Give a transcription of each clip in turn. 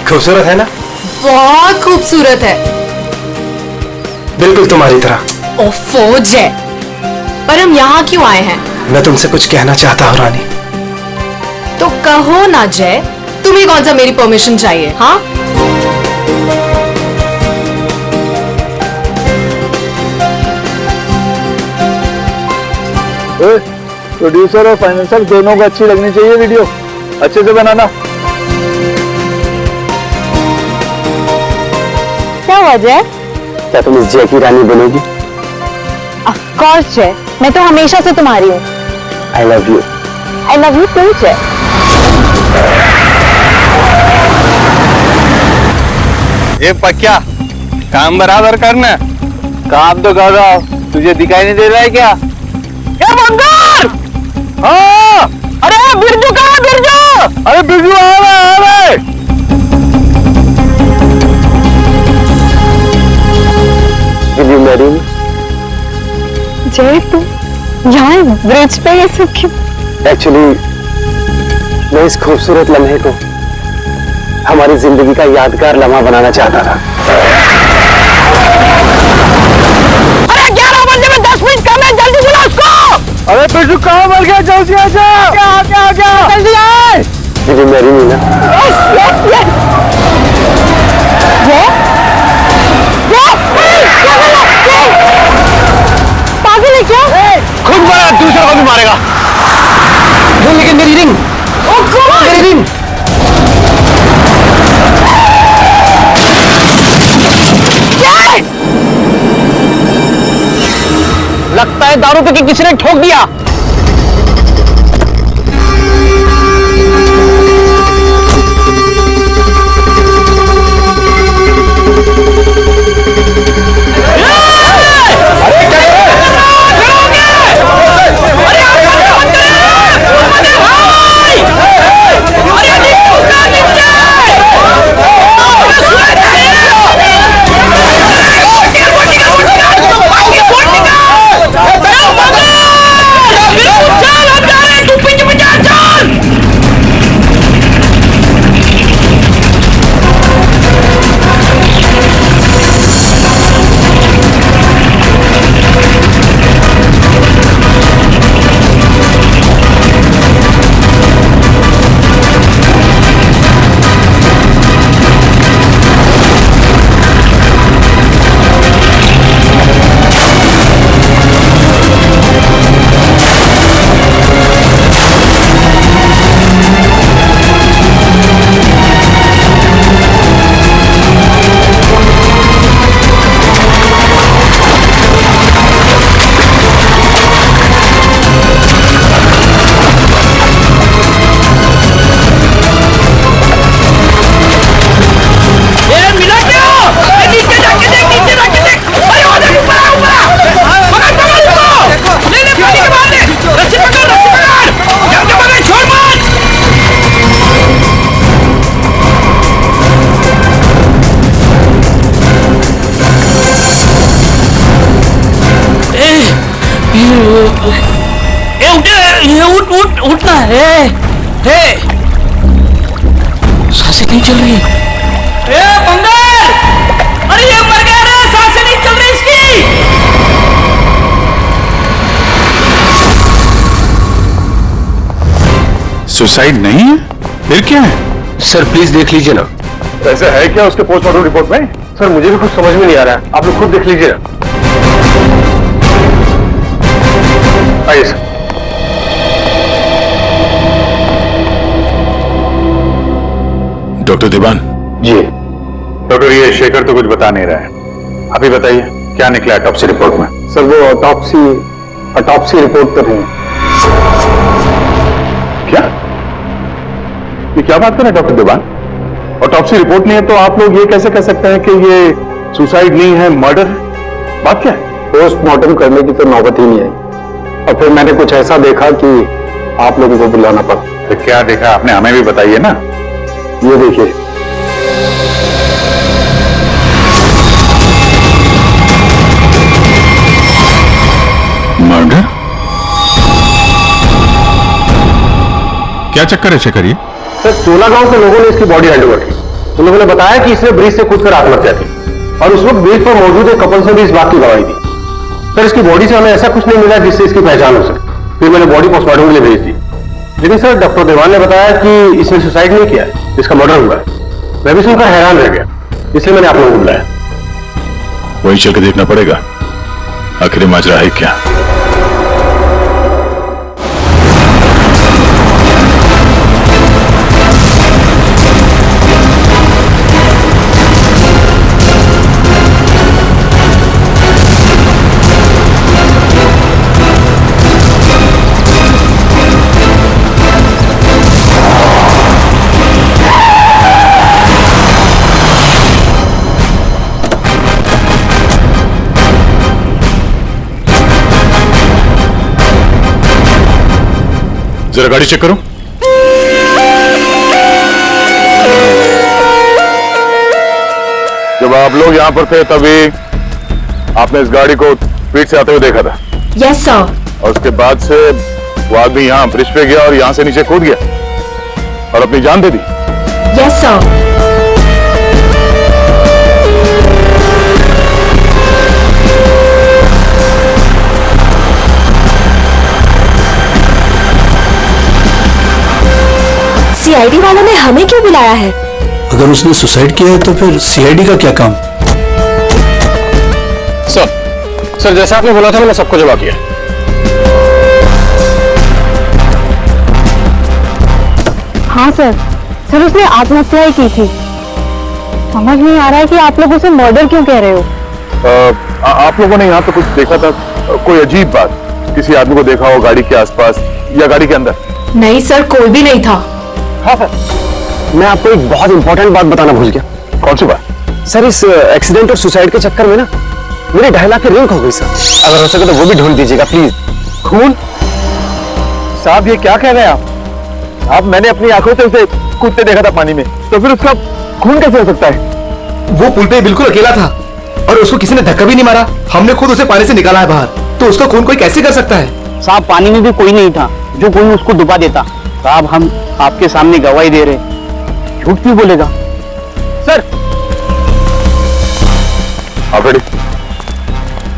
खूबसूरत है ना? बहुत खूबसूरत है। बिल्कुल तुम्हारी तरह। ओफो जय, पर हम यहाँ क्यों आए हैं? मैं तुमसे कुछ कहना चाहता हूँ रानी। तो कहो ना जय, तुम्हें कौन सा मेरी परमिशन चाहिए? हाँ, प्रोड्यूसर और फाइनेंसर दोनों को अच्छी लगनी चाहिए वीडियो, अच्छे से बनाना। क्या हुआ जय? क्या तुम इस जय की रानी बनेगी? ऑफ कोर्स जय, मैं तो हमेशा से तुम्हारी हूँ। I love you. I love you too Jay. ये पक्या काम बराबर करना। काम तो कर रहा हूँ, तुझे दिखाई नहीं दे रहा है क्या? ये बंदर! हाँ! अरे बिरजू कहाँ है बिरजू? अरे बिरजू आ रहा। Will you marry me? जय तुम यहाँ ब्रिज पे ये सब क्यों? Actually, मैं इस खूबसूरत लम्हे को हमारी जिंदगी का यादगार लम्हा बनाना चाहता था। अरे 11 बजे में 10 मिनट कम है, जल्दी बुला उसको। अरे बिरजू कहाँ मर गया? जल्दी आ जा। क्या जल्दी आए। Will you marry me ना? Yes. पागल है क्या? खुद मारा, दूसरा को भी मारेगा। लेकिन मेरी रिंग, मेरी रिंग। लगता है दारू पे किसी ने ठोक दिया। उठना है। सांसें नहीं चल रही। बंदर! अरे ये मर गया रे, सांसें नहीं चल रही इसकी। सुसाइड नहीं है, फिर क्या है? सर प्लीज देख लीजिए ना। ऐसा है क्या उसके पोस्टमार्टम रिपोर्ट में? सर मुझे भी कुछ समझ में नहीं आ रहा है, आप लोग खुद देख लीजिए ना। आइए सर। डॉक्टर दीवान जी। डॉक्टर, ये शेखर तो कुछ बता नहीं रहा है, आप ही बताइए क्या निकला ऑटोप्सी रिपोर्ट में? सर वो ऑटोप्सी रिपोर्ट तो नहीं। क्या? ये क्या बात कर रहे हैं डॉक्टर दीवान? ऑटोप्सी रिपोर्ट नहीं है तो आप लोग ये कैसे कह सकते हैं कि ये सुसाइड नहीं है, मर्डर? बात क्या है? पोस्टमार्टम करने की तो नौबत ही नहीं आई और फिर मैंने कुछ ऐसा देखा कि आप लोगों को बुलाना पड़ा। तो क्या देखा आपने, हमें भी बताइए ना। ये देखिए। मर्डर? क्या चक्कर है शेखर ये? सर 16 गांव के लोगों ने इसकी बॉडी हैंड ओवर की उन लोगों ने बताया कि इसने ब्रिज से कूदकर आत्महत्या की और उस वक्त ब्रिज पर मौजूद एक कपल से भी इस बात की गवाही दी। सर, इसकी बॉडी से हमें ऐसा कुछ नहीं मिला जिससे इसकी पहचान हो सके। फिर मैंने बॉडी पोस्टमार्टम के लिए भेज दी, लेकिन सर डॉक्टर देवान ने बताया कि इसने सुसाइड नहीं किया, इसका मर्डर हुआ है। मैं भी सुनकर हैरान रह गया, इसलिए मैंने आप लोगों को बुलाया। वहीं चल के देखना पड़ेगा आखिर माजरा है क्या। जरा गाड़ी चेक करो। जब आप लोग यहां पर थे तभी आपने इस गाड़ी को स्पीड से आते हुए देखा था। Yes sir. और उसके बाद से वो आदमी यहां ब्रिज पे गया और यहां से नीचे कूद गया और अपनी जान दे दी। Yes sir. सीआईडी वालों ने हमें क्यों बुलाया है? अगर उसने सुसाइड किया है तो फिर सीआईडी का क्या काम? सर जैसा आपने बोला था मैंने सबको जमा किया। हाँ सर उसने आत्महत्या ही की थी। समझ नहीं आ रहा है कि आप लोग उसे मर्डर क्यों कह रहे हो। आप लोगों ने यहाँ पे कुछ देखा था? कोई अजीब बात, किसी आदमी को देखा हो गाड़ी के आसपास या गाड़ी के अंदर? नहीं सर, कोई भी नहीं था। हाँ सर, मैं आपको एक बहुत इंपॉर्टेंट बात बताना भूल गया। कौन सी बात? सर इस एक्सीडेंट और सुसाइड के चक्कर में ना मेरी 2.5 लाख की रिंग हो गई सर। अगर हो सके तो वो भी ढूंढ दीजिएगा प्लीज। खून? साहब ये क्या कह रहे हैं आप? आप मैंने अपनी आंखों से उसे कूदते देखा था पानी में, तो फिर उसका खून कैसे हो सकता है? वो पुल पे बिल्कुल अकेला था और उसको किसी ने धक्का भी नहीं मारा। हमने खुद उसे पानी से निकाला है बाहर, तो उसका खून कोई कैसे कर सकता है? साहब पानी में भी कोई नहीं था जो कोई उसको डुबा देता। साहब हम आपके सामने गवाही दे रहे, झूठ क्यों बोलेगा? सर आप रेडी?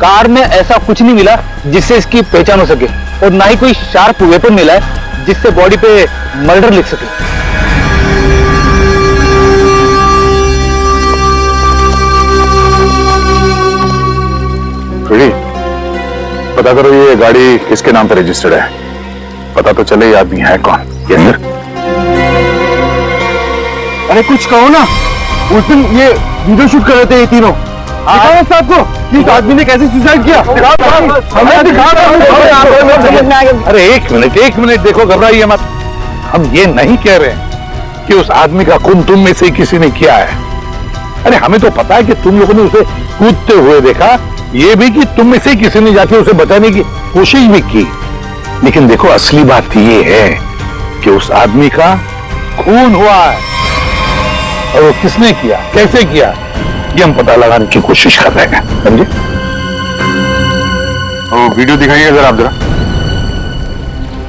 कार में ऐसा कुछ नहीं मिला जिससे इसकी पहचान हो सके और ना ही कोई शार्प वेपन मिला है जिससे बॉडी पे मर्डर लिख सके। रेडी? पता करो ये गाड़ी किसके नाम पर रजिस्टर्ड है, पता तो चले ये आदमी है कौन। Yes sir. अरे कुछ कहो ना, उस दिन ये वीडियो शूट कर रहे थे ये तीनों। दिखाओ साहब को इस आदमी ने कैसे सुसाइड किया। हमें दिखा। अरे एक मिनट देखो, घबराइए मत। हम ये नहीं कह रहे हैं कि उस आदमी का खून तुम में से किसी ने किया है। अरे हमें तो पता है कि तुम लोगों ने उसे कूदते हुए देखा, ये भी कि तुम में से किसी ने जाके उसे बचाने की कोशिश भी की। लेकिन देखो असली बात ये है कि उस आदमी का खून हुआ है और वो किसने किया, कैसे किया, ये हम पता लगाने की कोशिश कर रहे हैं, समझे? वो वीडियो दिखाइए जरा आप जरा।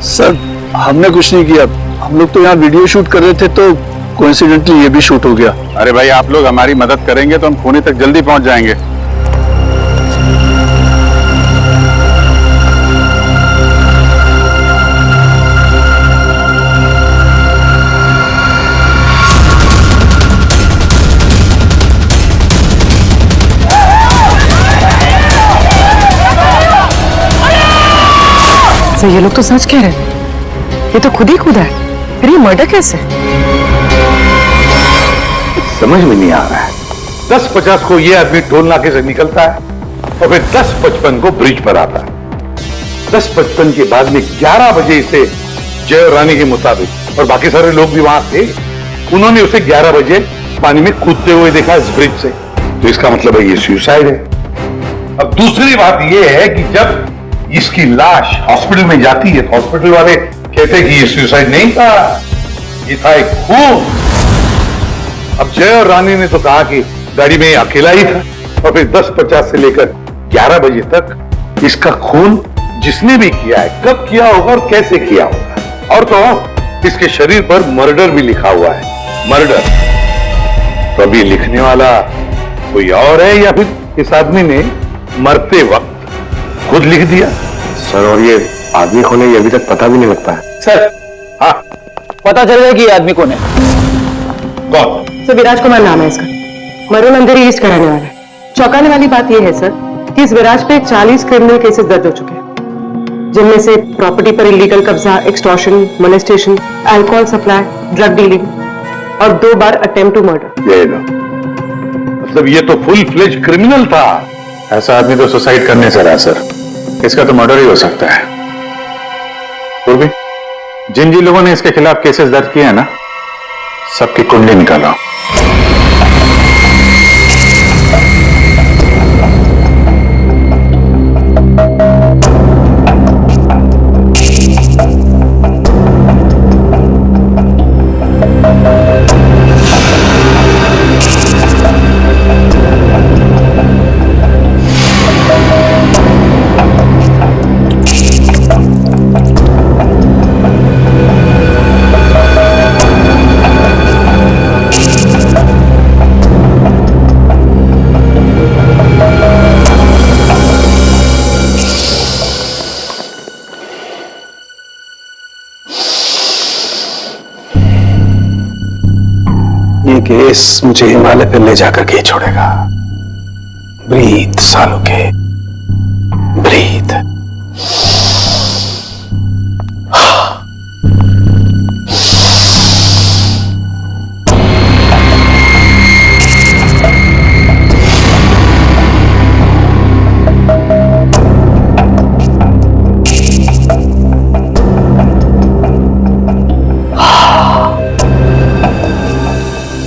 सर हमने कुछ नहीं किया, हम लोग तो यहाँ वीडियो शूट कर रहे थे तो कोइंसिडेंटली ये भी शूट हो गया। अरे भाई आप लोग हमारी मदद करेंगे तो हम खूनी तक जल्दी पहुंच जाएंगे। सर ये लोग तो सच कह रहे हैं, ये तो खुद ही कूदा है, फिर ये मर्डर कैसे? समझ में नहीं आ रहा है। 10:50 को ये आदमी टोल नाके से निकलता है और फिर 10:55 को ब्रिज पर आता है। 10:55 के बाद में 11 बजे इसे जय रानी के मुताबिक, और बाकी सारे लोग भी वहां थे, उन्होंने उसे 11 बजे पानी में कूदते हुए देखा इस ब्रिज से। तो इसका मतलब है ये सुसाइड है। अब दूसरी बात ये है कि जब इसकी लाश हॉस्पिटल में जाती है तो हॉस्पिटल वाले कहते हैं कि ये सुसाइड नहीं था, ये था एक खून। अब जय और रानी ने तो कहा कि गाड़ी में अकेला ही था, और फिर 10:50 से लेकर 11 बजे तक इसका खून जिसने भी किया है, कब किया होगा और कैसे किया होगा। और तो इसके शरीर पर मर्डर भी लिखा हुआ है, मर्डर। तो अभी लिखने वाला कोई और है या फिर इस आदमी ने मरते वक्त खुद लिख दिया? सर, और ये आदमी कौन है ये अभी तक पता भी नहीं लग पाया। सर, हाँ, पता चल गया कि ये आदमी कौन है। कौन? सर, विराज कुमार नाम है इसका। मरून अंदर ही ईस्ट कराने वाला है। चौंकाने वाली बात यह है सर कि इस विराज पे 40 क्रिमिनल केसेस दर्ज हो चुके हैं, जिनमें से प्रॉपर्टी पर इलीगल कब्जा, extortion, molestation, alcohol supply, drug dealing और 2 बार अटेम्प्ट टू मर्डर। ये लो। मतलब ये तो फुल फ्लेज क्रिमिनल था। ऐसा आदमी तो सुसाइड करने से रहा सर, इसका तो मर्डर ही हो सकता है। तो भी जिन जिन लोगों ने इसके खिलाफ केसेस दर्ज किए हैं ना, सबकी कुंडली निकाला। ये केस मुझे हिमालय पर ले जाकर के ही छोड़ेगा। ब्रीथ सालों के, ब्रीथ।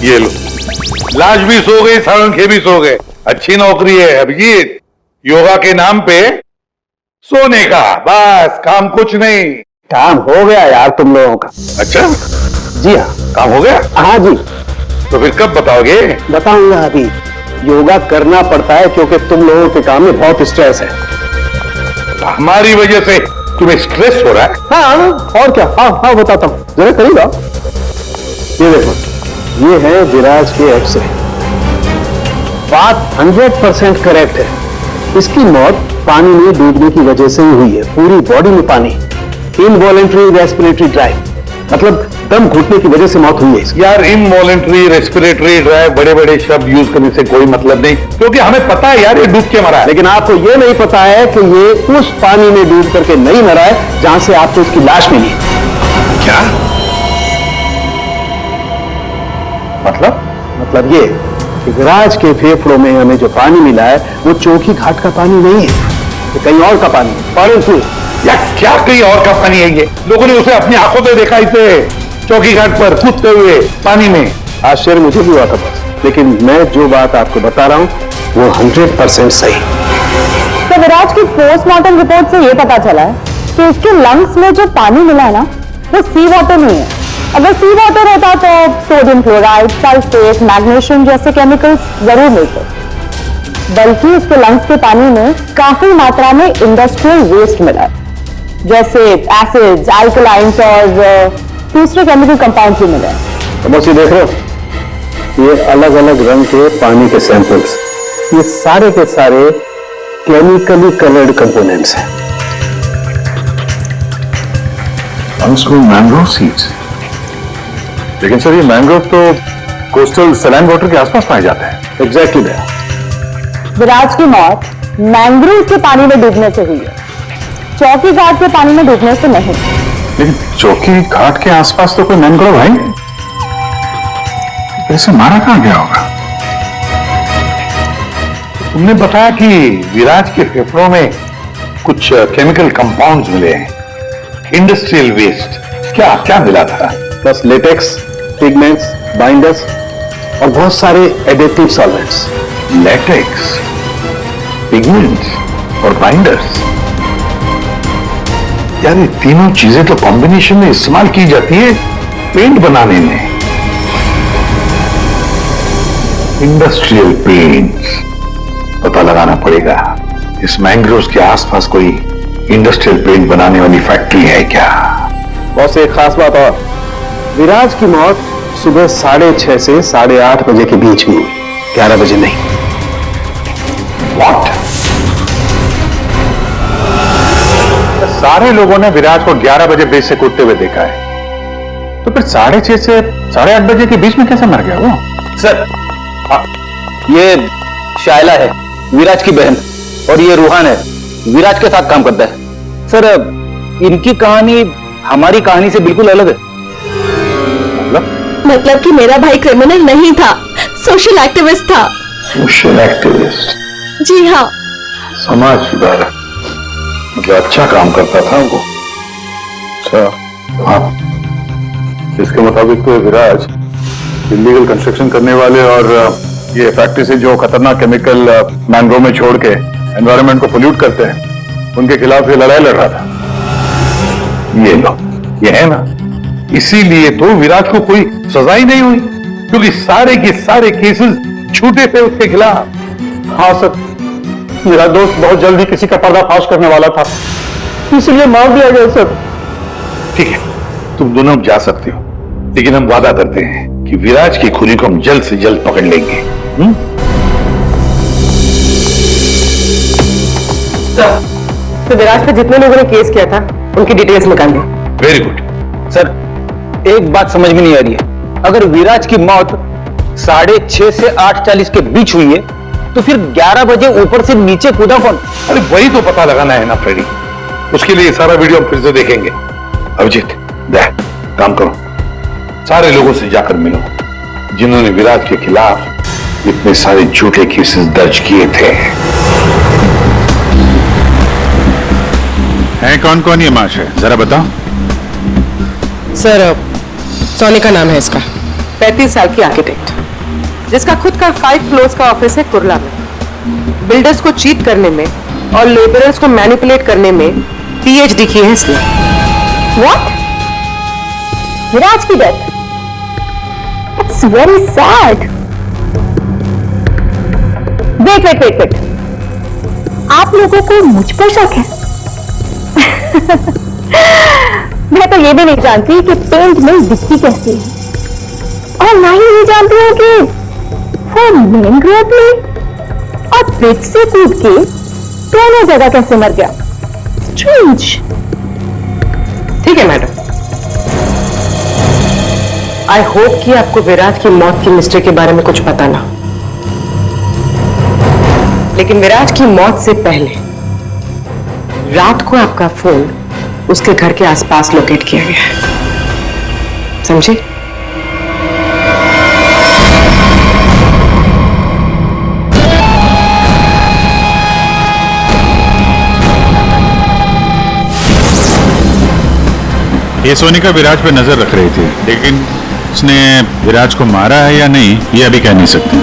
ये लो, लाश भी सो गई, सारंखे भी सो गए। अच्छी नौकरी है अभिजीत, योगा के नाम पे सोने का, बस काम कुछ नहीं। काम हो गया यार तुम लोगों का। अच्छा, जी हाँ, काम हो गया? हाँ जी, तो फिर कब बताओगे? बताऊंगा अभी। योगा करना पड़ता है क्योंकि तुम लोगों के काम में बहुत स्ट्रेस है। हमारी वजह से तुम्हें स्ट्रेस हो रहा है? हाँ, और क्या। हाँ हाँ, बताता हूँ, जरा करीब आओ। ये देखो, ये है विराज के एक्स-रे। बात 100% करेक्ट है। इसकी मौत पानी में डूबने की वजह से ही हुई है। पूरी बॉडी में पानी, इनवॉलेंट्री रेस्पिरेटरी ड्राइव, मतलब दम घुटने की वजह से मौत हुई है इसकी। यार, इनवॉलेंट्री रेस्पिरेटरी ड्राइव बड़े बड़े शब्द यूज करने से कोई मतलब नहीं, क्योंकि हमें पता है यार ये डूब के मरा है। लेकिन आपको ये नहीं पता है कि ये उस पानी में डूब करके नहीं मरा है जहां से आपको इसकी लाश मिली। क्या मतलब ये कि विराज के फेफड़ों में हमें जो पानी मिला है वो चौकी घाट का पानी नहीं है, तो कहीं और का पानी है। परंतु या क्या कहीं और का पानी है? ये लोगों ने उसे अपनी आंखों से देखा, इसे चौकी घाट पर कूदते हुए पानी में। आश्चर्य मुझे भी हुआ था बस, लेकिन मैं जो बात आपको बता रहा हूं वो 100% सही। तो विराज की पोस्टमार्टम रिपोर्ट से ये पता चला है कि इसके लंग्स में जो पानी मिला है ना, वो सी वाटर नहीं है। अगर सी वाटर होता तो सोडियम क्लोराइड, सल्फेट, मैग्नीशियम जैसे केमिकल्स जरूर मिलते, बल्कि उसके लंग्स के पानी में काफी मात्रा में इंडस्ट्रियल वेस्ट मिला है, जैसे एसिड्स, अल्कलाइंस और दूसरे केमिकल कंपाउंड्स भी मिले हैं। तो बस ये देख रहे हो, ये अलग अलग रंग के पानी के सैंपल्स, ये सारे के सारे केमिकली कलर्ड कंपोनेंट्स हैं। Mangrove seeds. लेकिन सर, ये मैंग्रोव तो कोस्टल सलाइन वाटर के आसपास पाए जाते हैं। Exactly that. विराज की मौत मैंग्रोव के पानी में डूबने से हुई है, चौकी घाट के पानी में डूबने से नहीं। लेकिन चौकी घाट के आसपास तो कोई मैंग्रोव है नहीं, ऐसे मारा कहां गया होगा? तुमने बताया कि विराज के फेफड़ों में कुछ केमिकल कंपाउंड्स मिले हैं, इंडस्ट्रियल वेस्ट। क्या क्या मिला था? बस लेटेक्स, पिगमेंट्स, बाइंडर्स और बहुत सारे एडिटिव सॉल्वेंट्स। लेटेक्स, पिगमेंट्स और बाइंडर्स। यार, ये तीनों चीजें तो कॉम्बिनेशन में इस्तेमाल की जाती है पेंट बनाने में। Industrial paints. पता लगाना पड़ेगा इस मैंग्रोव्स के आसपास कोई इंडस्ट्रियल पेंट बनाने वाली फैक्ट्री है क्या? बस एक खास बात और, विराज की मौत सुबह 6:30 से 8:30 बजे के बीच में हुई, 11 बजे नहीं। What? सारे लोगों ने विराज को 11 बजे ब्रिज से कूदते हुए देखा है, तो फिर 6:30 से 8:30 बजे के बीच में कैसे मर गया वो? सर ये शायला है, विराज की बहन, और ये रूहान है, विराज के साथ काम करता है। सर इनकी कहानी हमारी कहानी से बिल्कुल अलग है। मतलब कि मेरा भाई क्रिमिनल नहीं था, सोशल एक्टिविस्ट था। Social activist? जी हाँ। समाज सुधारक, मतलब अच्छा काम करता था वो। अच्छा, हाँ। इसके मुताबिक तो विराज इलीगल कंस्ट्रक्शन करने वाले और ये फैक्ट्री से जो खतरनाक केमिकल मैंग्रोव में छोड़ के एनवायरनमेंट को पोल्यूट करते हैं, उनके खिलाफ ये लड़ाई लड़ रहा था। ये लो, ये है ना, इसीलिए तो विराज को कोई सजा ही नहीं हुई, क्योंकि सारे के सारे केसेस छूटे थे उसके खिलाफ। हाँ सर, मेरा दोस्त बहुत जल्दी किसी का पर्दाफाश करने वाला था, इसलिए मार दिया गया सर। ठीक है, तुम दोनों अब जा सकते हो, लेकिन हम वादा करते हैं कि विराज की खूनी को हम जल्द से जल्द पकड़ लेंगे। तो विराज पे जितने लोगों ने केस किया था उनकी डिटेल्स निकाल दी। Very good. सर एक बात समझ में नहीं आ रही है, अगर विराज की मौत 6:30 से 8:40 के बीच हुई है, तो फिर 11 बजे ऊपर से नीचे कूदा कौन? अरे वही तो पता लगाना है ना फ्रेडी, उसके लिए सारा वीडियो हम फिर से देखेंगे। अभिजीत, दे काम करो, सारे लोगों से जाकर मिलो जिन्होंने विराज के खिलाफ इतने सारे झूठे केसेस दर्ज किए थे। है कौन कौन ये महाशय, जरा बताओ। सर सोनी का नाम है इसका, 35 साल की आर्किटेक्ट, जिसका खुद का 5 फ्लोर्स का ऑफिस है कुर्ला में। बिल्डर्स को चीट करने में और लेबरर्स को मैनिपुलेट करने में पीएचडी की है इसने। What? विराज की death? It's very sad. Wait. आप लोगों को मुझ पर शक है? मैं तो ये भी नहीं जानती कि पेंट मिल दिखती कैसी है, और ना ही नहीं जानती हूँ कि वो मेन रोड में और ब्रिज से कूद के दोनों जगह कैसे मर गया। स्ट्रेंज। ठीक है मैडम, आई होप कि आपको विराज की मौत की मिस्ट्री के बारे में कुछ पता ना, लेकिन विराज की मौत से पहले रात को आपका फोन उसके घर के आसपास लोकेट किया गया है, समझे? ये सोनिका विराज पे नजर रख रही थी, लेकिन उसने विराज को मारा है या नहीं ये अभी कह नहीं सकते।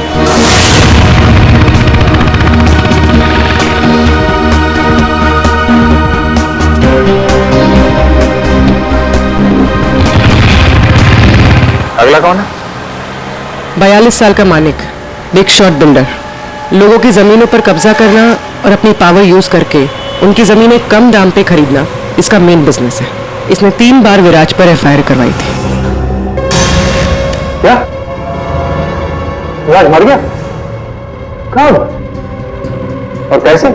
अगला कौन है? 42 साल का मानिक, बिग शॉट बिल्डर। लोगों की जमीनों पर कब्जा करना और अपनी पावर यूज करके उनकी जमीनें कम दाम पे खरीदना इसका मेन बिजनेस है। इसने 3 बार विराज पर एफआईआर करवाई थी। क्या विराज मर गया? कब और कैसे?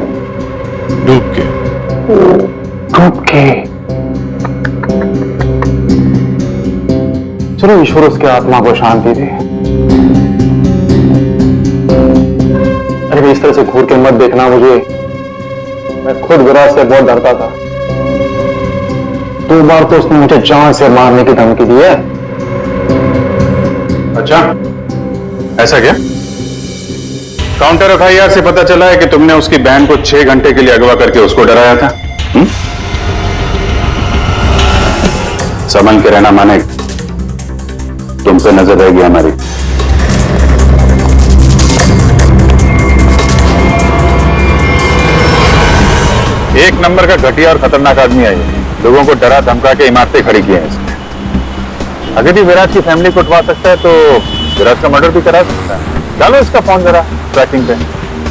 डूब के। चलो ईश्वर उसके आत्मा को शांति दे। अरे इस तरह से घूर के मत देखना मुझे, मैं खुद विराज से बहुत डरता था। 2 बार तो उसने मुझे जान से मारने की धमकी दी है। अच्छा, ऐसा क्या? काउंटर एफआईआर से पता चला है कि तुमने उसकी बहन को 6 घंटे के लिए अगवा करके उसको डराया था। संभल के रहना माने, तुम पे नजर रहेगी हमारी। एक नंबर का घटिया और खतरनाक आदमी है ये। लोगों को डरा धमका के इमारतें खड़ी की हैं इसने। अगर भी विराज की फैमिली को उठवा सकता है तो विराज का मर्डर भी करा सकता है। डालो इसका फोन जरा ट्रैकिंग पे,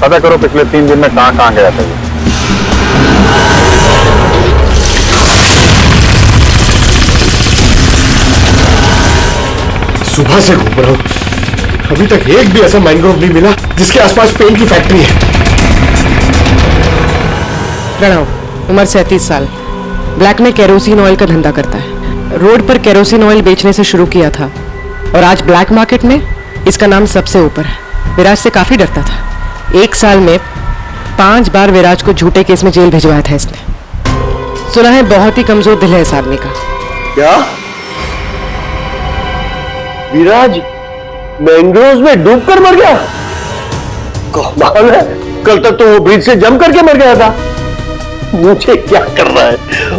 पता करो पिछले 3 दिन में कहां गया था ये। सुबह से घूम रहा हूँ, अभी तक एक भी ऐसा मैंग्रोव नहीं मिला जिसके आसपास पेंट की फैक्ट्री है। प्रणव, उम्र 37 साल, ब्लैक में केरोसिन ऑयल का धंधा करता है। रोड पर केरोसिन ऑयल बेचने से शुरू किया था और आज ब्लैक मार्केट में इसका नाम सबसे ऊपर है। विराज से काफी डरता था। 1 साल में 5 बार विराज को झूठे केस में जेल भिजवाया था इसने। सुना है बहुत ही कमजोर दिल है इस आदमी का। क्या विराज मैंग्रोव्स में डूबकर मर गया? कमाल है, कल तक तो वो ब्रिज से जम करके मर गया था। मुझे क्या करना है,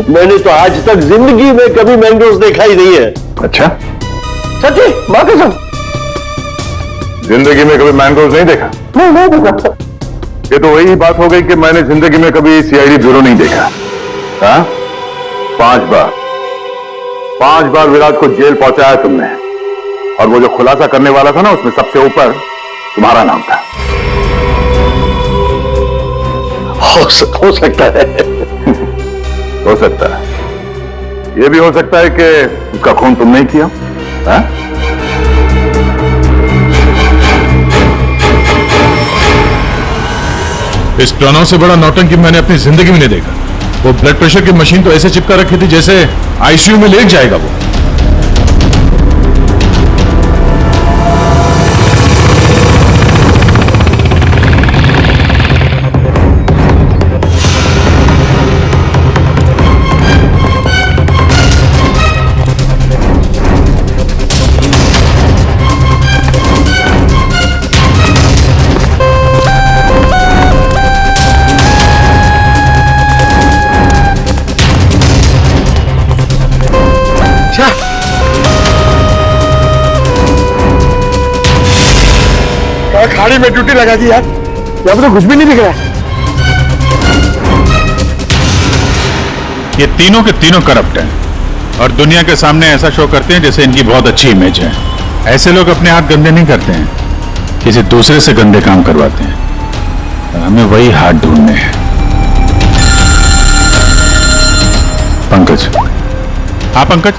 मैंने तो आज तक जिंदगी में कभी मैंग्रोव्स देखा ही नहीं है। अच्छा, सच्ची मां कसम, जिंदगी में कभी मैंग्रोव नहीं देखा? नहीं देखा। ये तो वही बात हो गई कि मैंने जिंदगी में कभी सीआईडी ब्यूरो नहीं देखा। हाँ, 5 बार विराज को जेल पहुंचाया तुमने, और वो जो खुलासा करने वाला था ना, उसमें सबसे ऊपर तुम्हारा नाम था। हो सकता है। हो सकता है, ये भी हो सकता है कि उसका खून तुमने ही किया। हाँ? इस प्रणव से बड़ा नौटंकी मैंने अपनी जिंदगी में नहीं देखा। वो ब्लड प्रेशर की मशीन तो ऐसे चिपका रखी थी जैसे आईसीयू में लेट जाएगा वो। खाड़ी में ड्यूटी लगा दी यार, यहाँ पे तो कुछ भी नहीं दिख रहा है। ये तीनों के तीनों करप्ट हैं और दुनिया के सामने ऐसा शो करते हैं जैसे इनकी बहुत अच्छी इमेज है। ऐसे लोग अपने हाथ गंदे नहीं करते हैं, किसी दूसरे से गंदे काम करवाते हैं। और हमें वही हाथ ढूंढने हैं। पंकज। हाँ पंकज।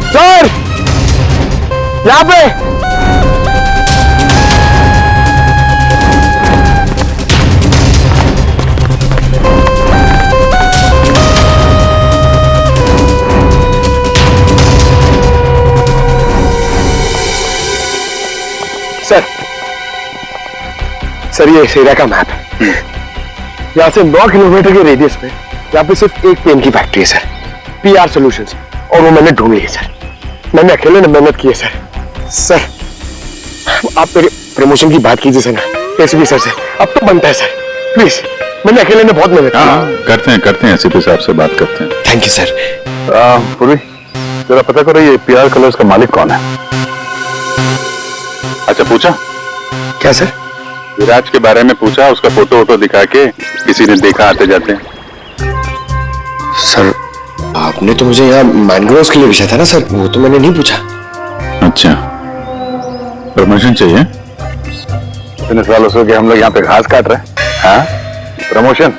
सर, यहाँ पे सर ये सेरा का मैप है। यहाँ से 9 किलोमीटर के रेडियस में यहाँ पे सिर्फ एक पेन की फैक्ट्री है सर, पीआर सॉल्यूशंस, और वो मैंने ढूंढ ली है सर। मैंने अकेले ने मेहनत की है सर। आप मेरे प्रमोशन की बात कीजिए सर ना एसीपी सर से, अब तो बनता है सर, प्लीज। मैंने अकेले ने बहुत मेहनत की। करते हैं एसीपी साहब से बात करते हैं। Thank you sir. पूर्वी, जरा पता करो ये पीआर कलर्स का मालिक कौन है? अच्छा, पूछा क्या सर? विराज के बारे में पूछा, उसका फोटो वोटो दिखा के किसी ने देखा आते जाते। सर आपने तो मुझे यहाँ मैंग्रोव्स के लिए पूछा था ना सर, वो तो मैंने नहीं पूछा। अच्छा, प्रमोशन चाहिए? इतने सालों से कि हम लोग यहाँ पे घास काट रहे हैं। हाँ, प्रमोशन?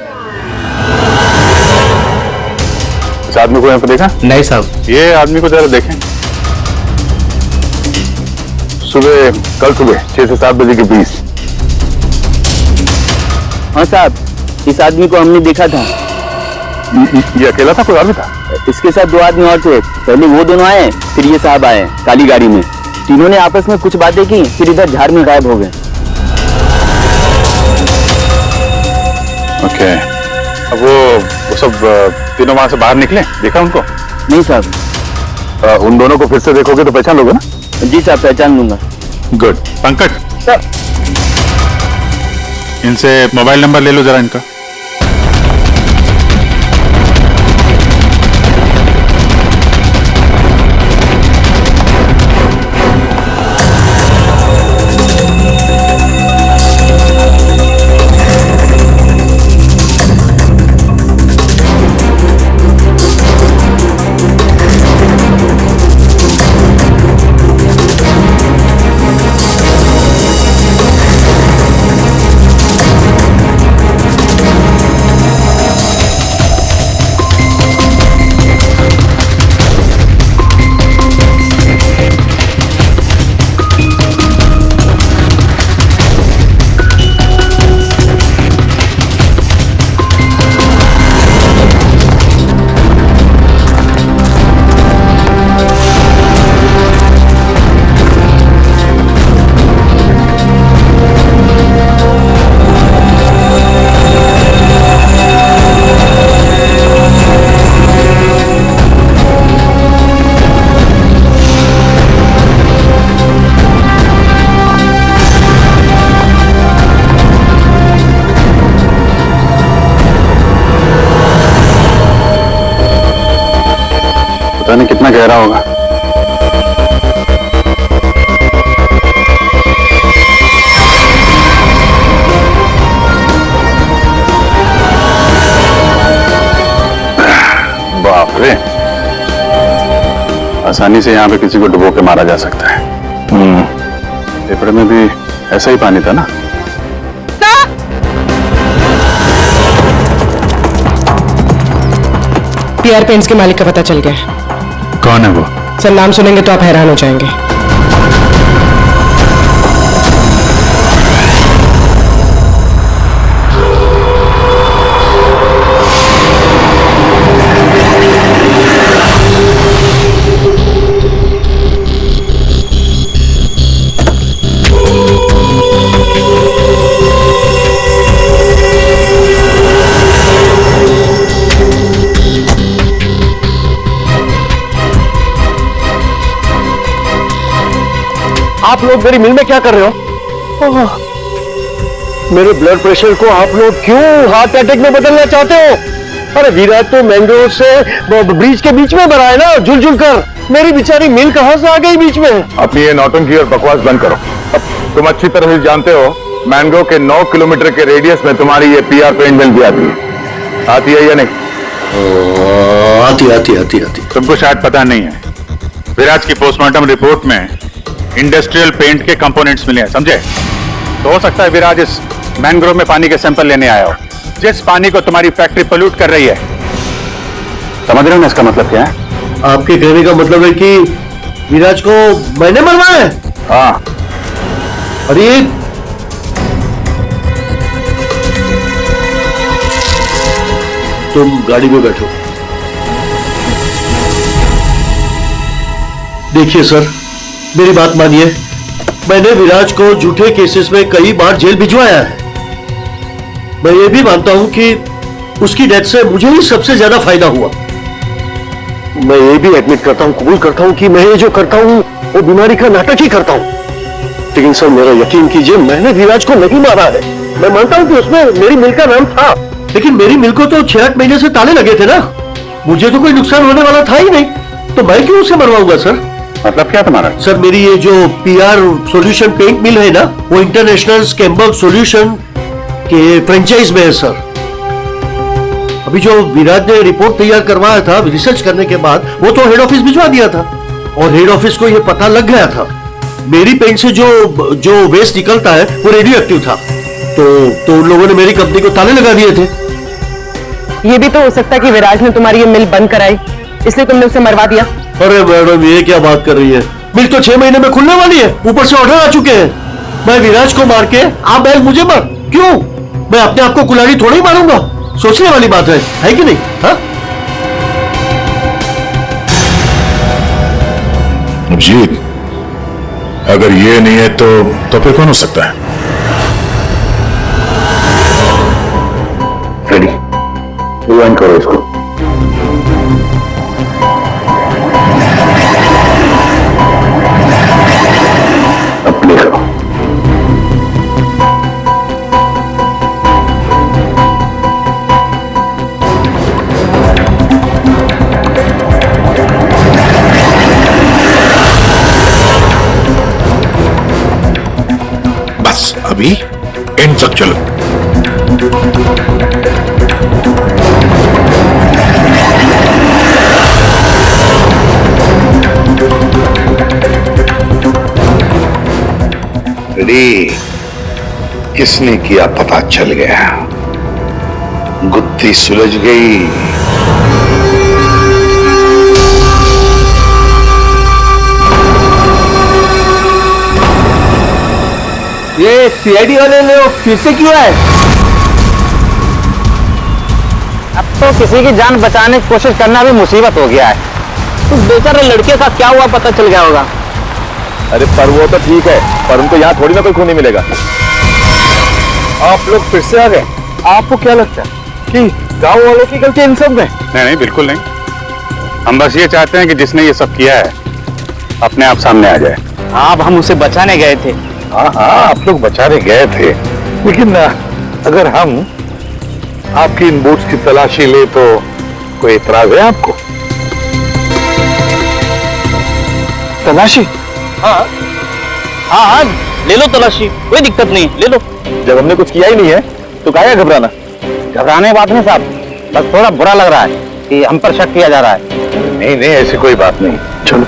इस आदमी को यहाँ पे देखा? नहीं साहब। ये आदमी को जरा देखें। कल सुबह 6 से 7 बजे के बीच। हाँ साहब, इस आदमी को हमने देखा था। ये अकेला था, कोई और भी था? इसके साथ 2 आदमी और थे। पहले वो दोनों आए, फिर ये साहब आए काली गाड़ी में। तीनों ने आपस में कुछ बातें की, फिर इधर झाड़ में गायब हो गए। ओके, अब वो सब तीनों वहां से बाहर निकले, देखा उनको? नहीं साहब। उन दोनों को फिर से देखोगे तो पहचान लोगे ना? जी साहब, पहचान लूंगा। गुड। पंकज सर, इनसे मोबाइल नंबर ले लो जरा इनका। बह रहा होगा। बाप रे, आसानी से यहाँ पे किसी को डुबो के मारा जा सकता है। पेपर में भी ऐसा ही पानी था ना। पीआर पेंट्स के मालिक का पता चल गया है। कौन है वो? सर नाम सुनेंगे तो आप हैरान हो जाएंगे। आप लोग मेरी मिल में क्या कर रहे हो? मेरे ब्लड प्रेशर को आप लोग क्यों हार्ट अटैक में बदलना चाहते हो? अरे विराट तो मैंग्रोव से ब्रिज के बीच में बना है ना, झुल झुल कर। मेरी बेचारी मिल कहां से आ गई बीच में? अपनी ये नौटंकी और बकवास बंद करो। अब तुम अच्छी तरह से जानते हो मैंग्रोव के 9 किलोमीटर के रेडियस में तुम्हारी ये पीआर पेंट मिल भी आती है या नहीं? आती। तुमको शायद पता नहीं है, विराज की पोस्टमार्टम रिपोर्ट में इंडस्ट्रियल पेंट के कंपोनेंट्स मिले हैं, समझे? तो हो सकता है विराज इस मैंग्रोव में पानी के सैंपल लेने आया हो, जिस पानी को तुम्हारी फैक्ट्री पोल्यूट कर रही है। समझ रहे हो ना इसका मतलब क्या है? आपके कहने का मतलब है कि विराज को मैंने मरवाया है? हाँ। अरे तुम गाड़ी में बैठो। देखिए सर, मेरी बात मानिए, मैंने विराज को झूठे केसेस में कई बार जेल भिजवाया है। मैं ये भी मानता हूं कि उसकी डेथ से मुझे ही सबसे ज्यादा फायदा हुआ। मैं ये भी एडमिट करता हूं, कबूल करता हूं कि मैं ये जो करता हूं वो बीमारी का नाटक ही करता हूं। लेकिन सर मेरा यकीन कीजिए, मैंने विराज को नहीं मारा है। मैं मानता हूं कि उसमें मेरी मिल का नाम था, लेकिन मेरी मिल को तो 6-8 महीने से ताले लगे थे ना। मुझे तो कोई नुकसान होने वाला था ही नहीं, तो मैं क्यों उसे मरवाऊंगा सर? मतलब क्या तुम्हारा? सर मेरी ये जो पीआर सॉल्यूशन पेंट मिल है ना, वो इंटरनेशनल स्कैम्बर्ग सॉल्यूशन के फ्रेंचाइज में है सर। अभी जो विराट ने रिपोर्ट तैयार करवाया था रिसर्च करने के बाद, वो तो हेड ऑफिस भिजवा दिया था और हेड ऑफिस को ये पता लग गया था मेरी पेंट से जो वेस्ट निकलता है वो रेडियो एक्टिव था। तो उन लोगों ने मेरी कंपनी को ताले लगा दिए थे। ये भी तो हो सकता है कि विराज ने तुम्हारी ये मिल बंद कराई, इसलिए तुमने उसे मरवा दिया। अरे मैडम ये क्या बात कर रही है? मिल तो 6 महीने में खुलने वाली है, ऊपर से ऑर्डर आ चुके हैं। मैं विराज को मार के आप बैल मुझे मार क्यों? मैं अपने आप को कुल्हाड़ी थोड़ा ही मारूंगा। सोचने वाली बात है कि नहीं? हाँ अभिजीत, अगर ये नहीं है तो फिर कौन हो सकता है? रेडी, रिवाइंड करो इसको। अब प्ले करो। बस अभी एंड तक चलो। रेडी, किसने किया पता चल गया, गुत्थी सुलझ गई। ये सीआईडी वाले ने फिर से किया है। अब तो किसी की जान बचाने की कोशिश करना भी मुसीबत हो गया है। उस बेचारे लड़के का क्या हुआ पता चल गया होगा। अरे पर वो तो ठीक है, पर उनको यहाँ थोड़ी ना कोई खूनी मिलेगा। आप लोग फिर से आ गए। आपको क्या लगता है कि गांव वालों की गलती इन सब में? नहीं, बिल्कुल नहीं। हम बस ये चाहते हैं कि जिसने ये सब किया है अपने आप सामने आ जाए। अब हम उसे बचाने गए थे। हाँ हाँ, आप लोग बचाने गए थे, लेकिन अगर हम आपकी इन बूट्स की तलाशी ले तो कोई इतराज है आपको? तलाशी? हाँ हाँ हाँ, ले लो तलाशी, कोई दिक्कत नहीं, ले लो। जब हमने कुछ किया ही नहीं है तो काहे घबराना? घबराने बात नहीं साहब, बस थोड़ा बुरा लग रहा है कि हम पर शक किया जा रहा है। नहीं नहीं, ऐसी कोई बात नहीं, चलो।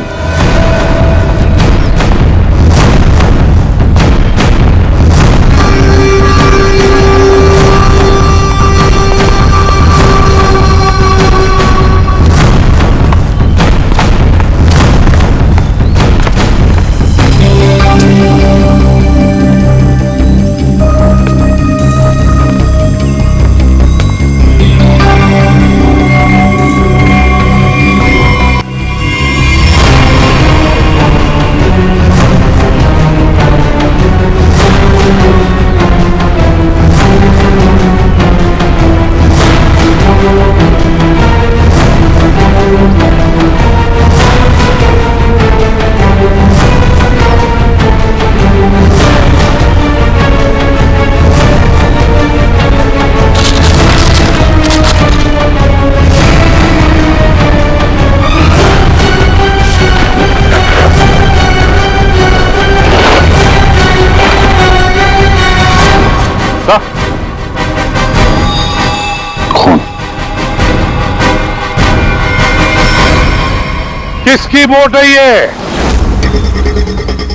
किसकी वोट है ये?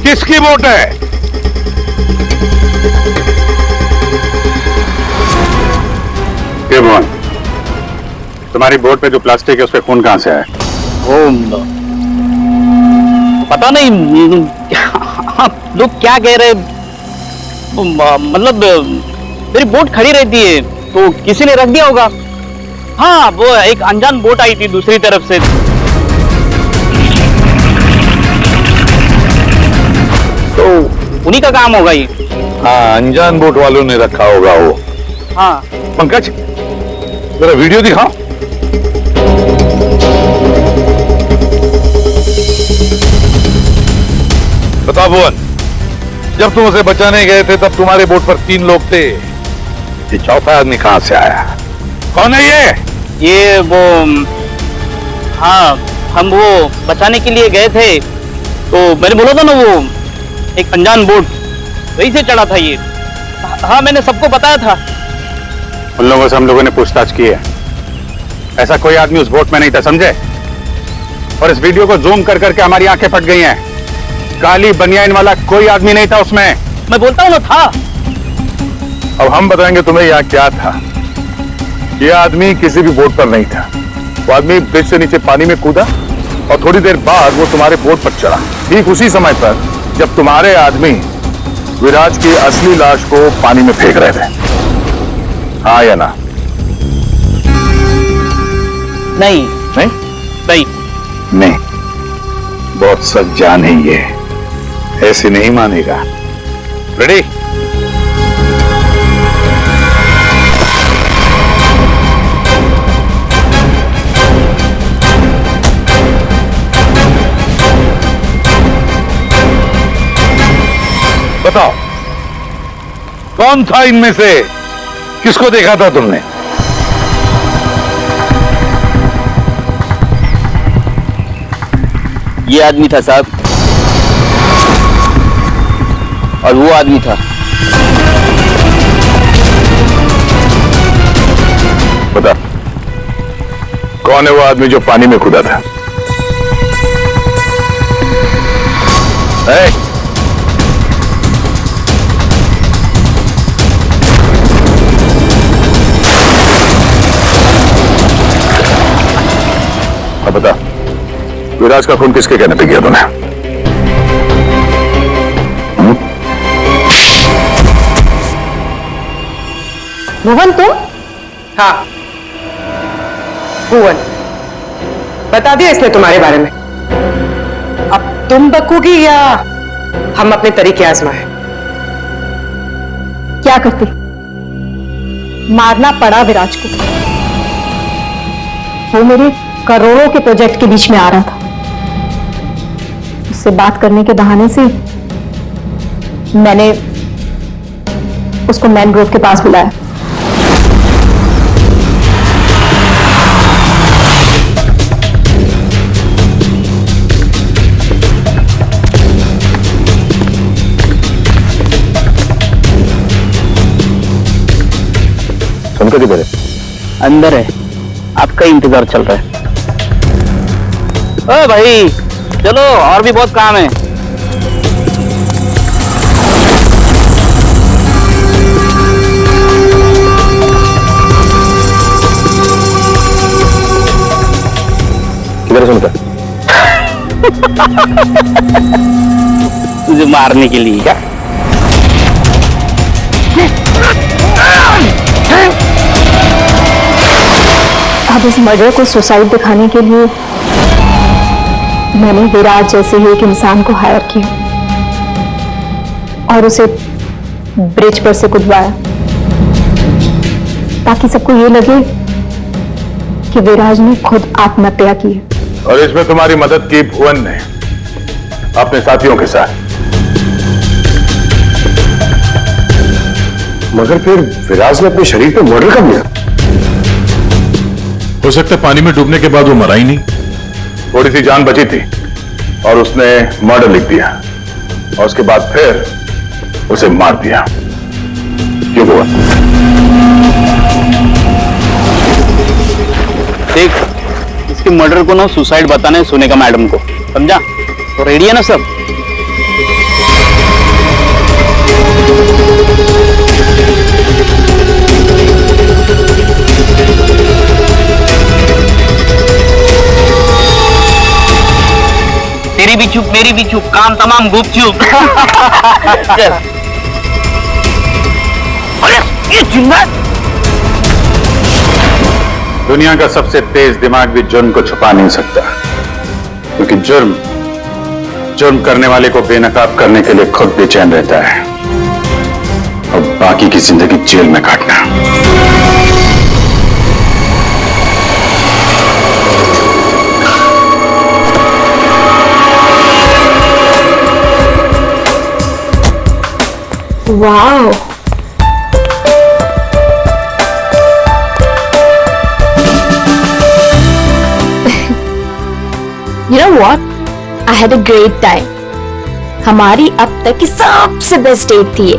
किसकी वोट है? ये मोहन, तुम्हारी बोर्ड पे जो प्लास्टिक है उस पे खून कहां से आया? ओ, पता नहीं आप लोग क्या कह रहे, मतलब मेरी बोट खड़ी रहती है तो किसी ने रख दिया होगा। हाँ, वो एक अनजान बोट आई थी दूसरी तरफ से। तो उन्हीं का काम होगा ये। हाँ, अनजान बोट वालों ने रखा होगा वो। हाँ। पंकज, जरा वीडियो दिखाओ। बताओ भुवन, जब तुम उसे बचाने गए थे तब तुम्हारे बोट पर 3 लोग थे, ये चौथा आदमी कहां से आया? कौन है ये? ये वो, हाँ, हम वो बचाने के लिए गए थे तो मैंने बोला था ना, वो एक अनजान बोट, वहीं से चढ़ा था ये। हाँ, मैंने सबको बताया था। उन लोगों से हम लोगों ने पूछताछ की है, ऐसा कोई आदमी उस बोट में नहीं था, समझे? और इस वीडियो को जूम कर करके हमारी आंखें फट गई हैं। काली बनियान वाला कोई आदमी नहीं था उसमें। मैं बोलता हूँ ना, था। अब हम बताएंगे तुम्हें यहाँ क्या था। ये आदमी किसी भी बोट पर नहीं था। वो आदमी ब्रिज से नीचे पानी में कूदा और थोड़ी देर बाद वो तुम्हारे बोट पर चढ़ा, ठीक उसी समय पर जब तुम्हारे आदमी विराज की असली लाश को पानी में फेंक रहे थे। हाँ या ना? नहीं नहीं नहीं नहीं, बहुत सच जान है ये, ऐसे नहीं मानेगा। रेडी? बताओ, कौन था इनमें से? किसको देखा था तुमने? ये आदमी था साहब, और वो आदमी था। बता, कौन है वो आदमी जो पानी में कूदा था? अब बता, विराज का खून किसके कहने पे किया तूने? भुवन, तुम? हाँ, भुवन, बता दिया इसने तुम्हारे बारे में। अब तुम बकोगी या हम अपने तरीके आजमाएं? क्या करती? मारना पड़ा विराज को। वो मेरे करोड़ों के प्रोजेक्ट के बीच में आ रहा था। उससे बात करने के बहाने से मैंने उसको मैनग्रोव के पास बुलाया। उनका किधर है? अंदर है, आपका इंतजार चल रहा है। ओ भाई चलो, और भी बहुत काम है। किधर है सुनता? तुझे मारने के लिए। क्या? अब इस मर्डर को सुसाइड दिखाने के लिए मैंने विराज जैसे ही एक इंसान को हायर किया और उसे ब्रिज पर से कूदवाया ताकि सबको ये लगे कि विराज ने खुद आत्महत्या की है। और इसमें तुम्हारी मदद की भुवन ने अपने साथियों के साथ। मगर फिर विराज ने अपने शरीर पे मर्डर कर लिया। हो सकता है पानी में डूबने के बाद वो मरा ही नहीं। थोड़ी सी जान बची थी और उसने मर्डर लिख दिया और उसके बाद फिर उसे मार दिया। क्यों हुआ? देख, इसके मर्डर को ना सुसाइड बताने सुने का मैडम को, समझा? तो रेडी है ना सब? तेरी भी चुप, मेरी भी चुप, काम तमाम गुपचुप। अरे ये जिंदा दुनिया का सबसे तेज दिमाग भी जुर्म को छुपा नहीं सकता, क्योंकि जुर्म करने वाले को बेनकाब करने के लिए खुद बेचैन रहता है और बाकी की जिंदगी जेल में काटना। Wow. You know what? I had a great time. हमारी अब तक की सबसे बेस्ट डेट थी ये।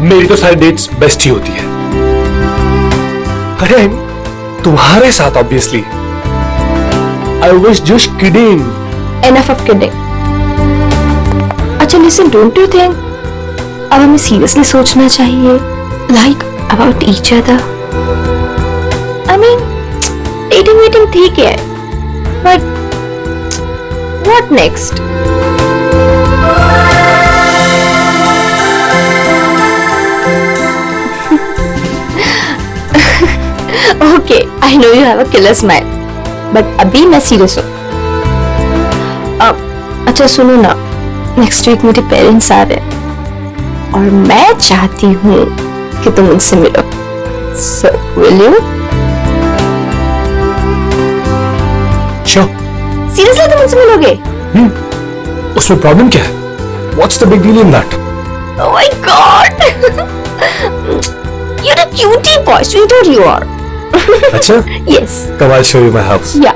मेरी तो सारी डेट्स बेस्ट ही होती है। अरे तुम्हारे साथ obviously. I was just kidding. Enough of kidding. अच्छा listen, don't you think अब हमें सीरियसली सोचना चाहिए, like about each other? I mean, dating ठीक है, but what next? Okay, I know you have a killer smile, but अभी मैं serious हूँ। अच्छा सुनो ना, नेक्स्ट वीक मेरे पेरेंट्स आ रहे हैं और मैं चाहती हूँ कि तुम उनसे मिलो। So, will you? Sure. Seriously तुम उनसे मिलोगे? उसमें प्रॉब्लम क्या है? What's the big deal in that? Oh my God! You're a cutie boy, sweetheart you are. अच्छा? Yes. Come, I'll show you my house. Yeah.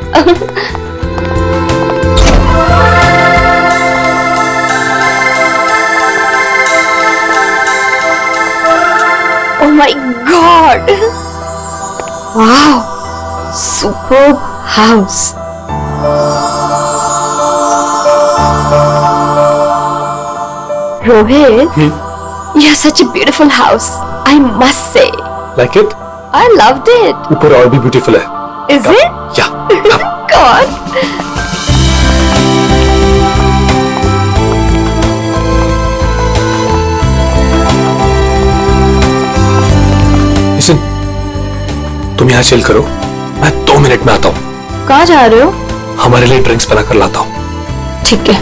Oh my God! Wow! Superb house. Rohit, you have such a beautiful house. I must say. Like it? I loved it. ऊपर और भी beautiful है। Is it? Yeah. God. Listen, तुम यहाँ chill करो, मैं 2 minute में आता हूँ। कहाँ जा रहे हो? हमारे लिए ड्रिंक्स बना कर लाता हूँ। ठीक है,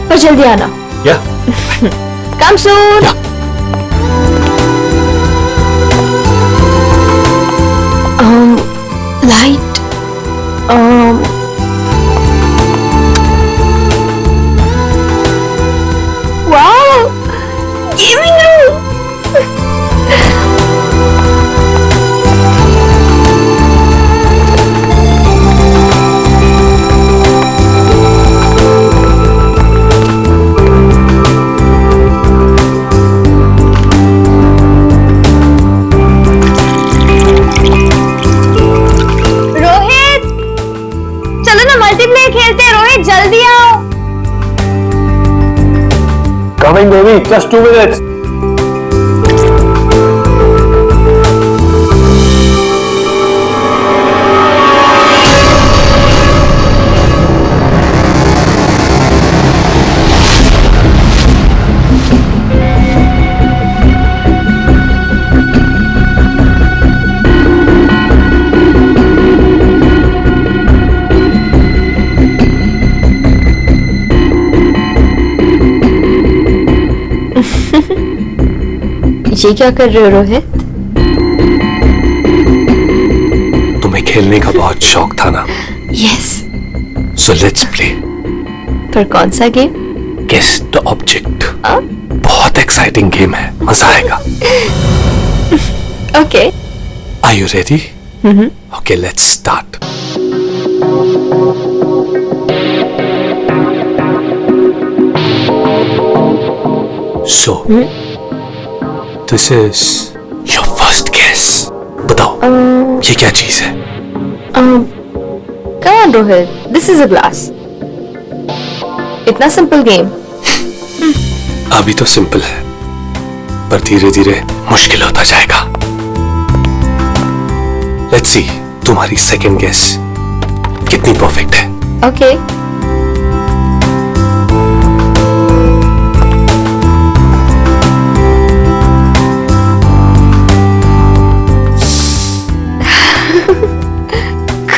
पर जल्दी आना। Yeah. Come soon. Yeah. Light. Wow! Gaming room! Coming baby, just 2 minutes. ये क्या कर रहे हो रोहित? तुम्हें खेलने का बहुत शौक था ना? यस। So let's play. पर कौन सा गेम? Guess the object. बहुत एक्साइटिंग गेम है, मजा आएगा। Okay. Are you ready? Okay, let's start. So this is your first guess. बताओ ये क्या चीज है? Come on Rohit, this is a glass. इतना सिंपल गेम। अभी तो सिंपल है, पर धीरे धीरे मुश्किल होता जाएगा। लेट्स सी तुम्हारी सेकंड गेस कितनी परफेक्ट है। Okay.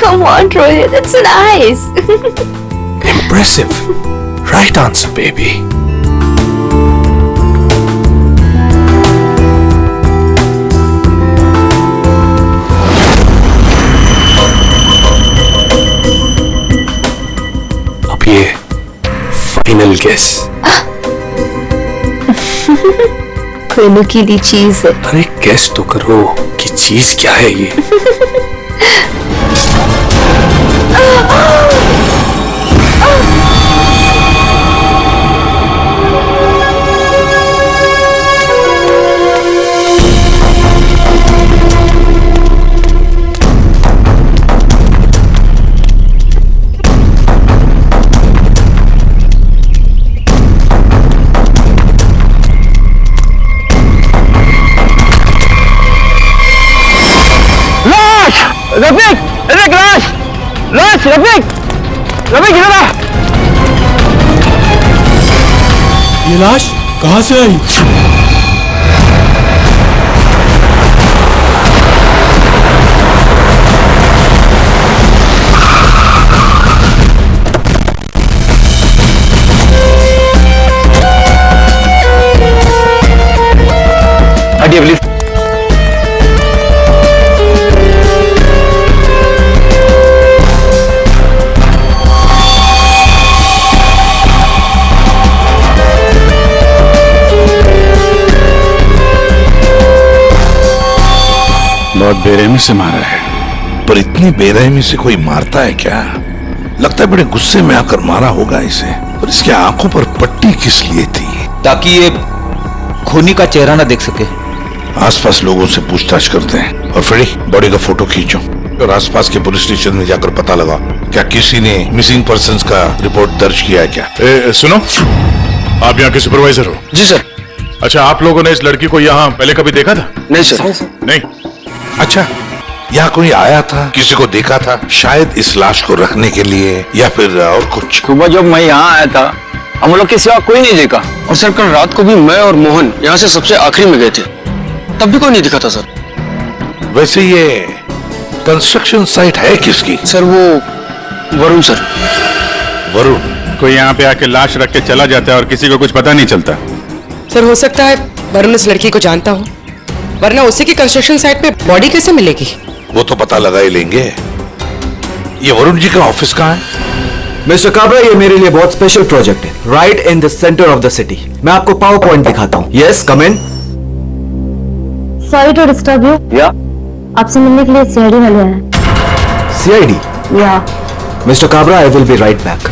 Come on, Rohit, it's nice. Impressive. Right answer, baby. अब ये फाइनल गेस। कोई नुकीली चीज है। अरे गेस तो करो कि चीज क्या है ये। रफीक, लाश, लाश, रफीक, रफीक इधर आ। ये लाश कहां से आई? हटिए प्लीज। बहुत बेरहमी से मारा है। पर इतनी बेरहमी से कोई मारता है क्या? लगता है बड़े गुस्से में आकर मारा होगा इसे। पर इसकी आंखों पर पट्टी किस लिए थी? ताकि ये खूनी का चेहरा ना देख सके। आसपास लोगों से पूछताछ करते हैं और फिर बॉडी का फोटो खींचो और आसपास के पुलिस स्टेशन में जाकर पता लगा क्या किसी ने मिसिंग पर्संस का रिपोर्ट दर्ज किया है क्या? सुनो, आप यहाँ के सुपरवाइजर हो? जी सर। अच्छा, आप लोगों ने इस लड़की को यहाँ पहले कभी देखा था? नहीं सर। नहीं। अच्छा, यहाँ कोई आया था, किसी को देखा था, शायद इस लाश को रखने के लिए या फिर और कुछ? सुबह जब मैं यहाँ आया था हम लोग के सिवा कोई नहीं देखा। और सर कल रात को भी मैं और मोहन यहाँ से सबसे आखिरी में गए थे, तब भी कोई नहीं दिखा था सर। वैसे ये कंस्ट्रक्शन साइट है किसकी? सर वो वरुण सर। वरुण? कोई यहाँ पे आके लाश रख के चला जाता है और किसी को कुछ पता नहीं चलता। सर हो सकता है वरुण इस लड़की को जानता हो, वरना उसी की कंस्ट्रक्शन साइट पे बॉडी कैसे मिलेगी? वो तो पता लगा ही लेंगे। ये वरुण जी का ऑफिस कहाँ है? मिस्टर काबरा, ये मेरे लिए बहुत स्पेशल प्रोजेक्ट है, right in the centre of the city. मैं आपको पावर पॉइंट दिखाता हूँ। Yes, come in. Sorry to disturb you. या आपसे मिलने के लिए सीआईडी वाले हैं। सीआईडी? या mister Kabra, I will be right back.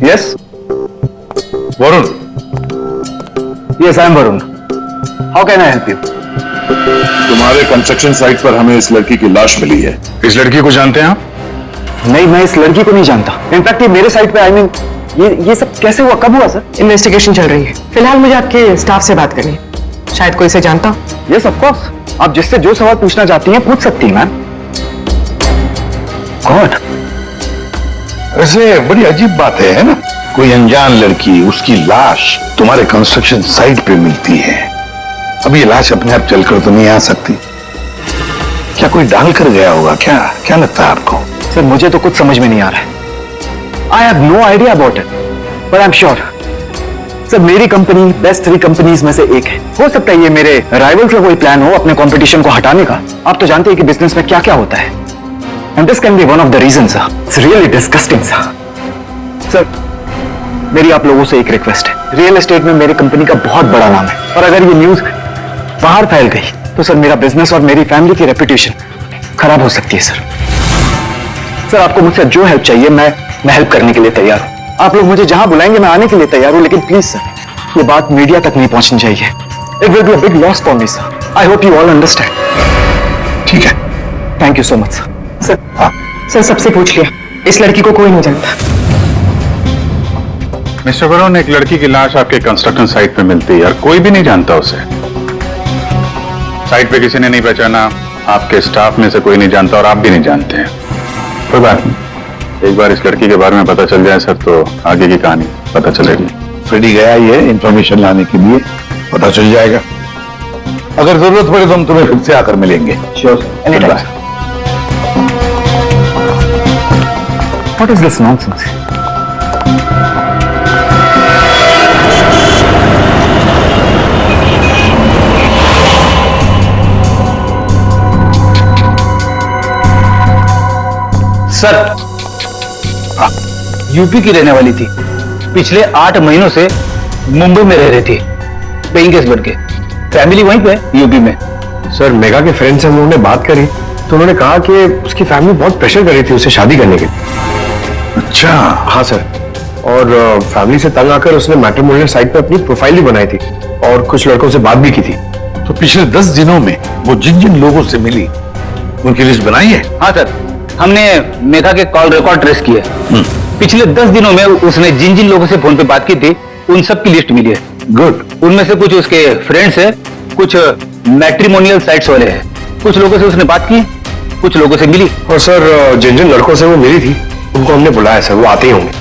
Yes Varun? Yes I am Varun. How can I help you? तुम्हारे कंस्ट्रक्शन साइट पर हमें इस लड़की की लाश मिली है। इस लड़की को जानते हैं आप? नहीं, मैं इस लड़की को नहीं जानता। इनफैक्ट ये मेरे साइड पे, आई मीन ये सब कैसे हुआ, कब हुआ सर? इन्वेस्टिगेशन चल रही है। फिलहाल मुझे आपके स्टाफ से बात करनी है। शायद कोई इसे जानता हो। यस ऑफ कोर्स, आप जिससे जो सवाल पूछना चाहती हैं पूछ सकती हैं मैम। कौन? वैसे बड़ी अजीब बात है ना, कोई अनजान लड़की, उसकी लाश तुम्हारे कंस्ट्रक्शन साइट पे मिलती है। अब ये लाश अपने आप चलकर तो नहीं आ सकती, क्या कोई डाल कर गया होगा? क्या क्या लगता है आपको? सर मुझे तो कुछ समझ में नहीं आ रहा है। I have no idea about it, but I am sure sir मेरी कंपनी बेस्ट 3 कंपनीज में से एक है। हो सकता है ये मेरे राइवल का कोई प्लान हो अपने कंपटीशन को हटाने का। आप तो जानते हैं कि बिजनेस में क्या क्या होता है, and this can be one of the reason sir. It's really disgusting sir. मेरी आप लोगों से एक रिक्वेस्ट है, रियल एस्टेट में मेरी कंपनी का बहुत बड़ा नाम है, और अगर ये न्यूज बाहर फैल गई तो सर मेरा बिजनेस और मेरी फैमिली की रेपुटेशन खराब हो सकती है सर। आपको मुझसे जो हेल्प चाहिए मैं हेल्प करने के लिए तैयार हूं। आप लोग मुझे जहां बुलाएंगे मैं आने के लिए तैयार हूं, लेकिन प्लीज सर ये बात मीडिया तक नहीं पहुंचनी चाहिए। It will be a big loss for me sir. I hope you all understand. ठीक है, thank you so much sir. Sir सबसे पूछ लिया, इस लड़की को कोई नहीं जानता। मिस्टर वरुण, एक लड़की की लाश आपके कंस्ट्रक्शन साइट पे मिलती है और कोई भी नहीं जानता उसे। साइट पे किसी ने नहीं पहचाना, आपके स्टाफ में से कोई नहीं जानता और आप भी नहीं जानते हैं। कोई बात नहीं, एक बार इस लड़की के बारे में पता चल जाए सर तो आगे की कहानी पता चलेगी। फ्रेडी गया ही है इंफॉर्मेशन लाने के लिए, पता चल जाएगा। अगर जरूरत पड़े तो हम तुम्हें फिर से आकर मिलेंगे। Sure, any time. What is this nonsense? Sir UP की रहने वाली थी, पिछले 8 महीनों से मुंबई में रह रही थी, पेइंग गेस्ट बन के। फैमिली वहीं पे यूपी में। सर मेघा के फ्रेंड से हम लोगों ने बात करी तो उन्होंने कहा कि उसकी फैमिली बहुत प्रेशर कर रही थी उसे शादी करने के लिए। अच्छा, हाँ सर, और फैमिली से तंग आकर उसने मैट्रिमोनियल साइट पे अपनी प्रोफाइल भी बनाई थी और कुछ लड़कों से बात भी की थी। तो पिछले 10 दिनों में वो जिन जिन लोगों से मिली उनकी लिस्ट बनाई है? हाँ सर, हमने मेघा के कॉल रिकॉर्ड ट्रेस किए। पिछले 10 दिनों में उसने जिन जिन लोगों से फोन पे बात की थी उन सब की लिस्ट मिली है। गुड। उनमें से कुछ उसके फ्रेंड्स है, कुछ मैट्रिमोनियल साइट्स वाले हैं। कुछ लोगों से उसने बात की, कुछ लोगों से मिली। और सर जिन जिन लड़कों से वो मिली थी उनको हमने बुलाया सर, वो आते ही होंगे।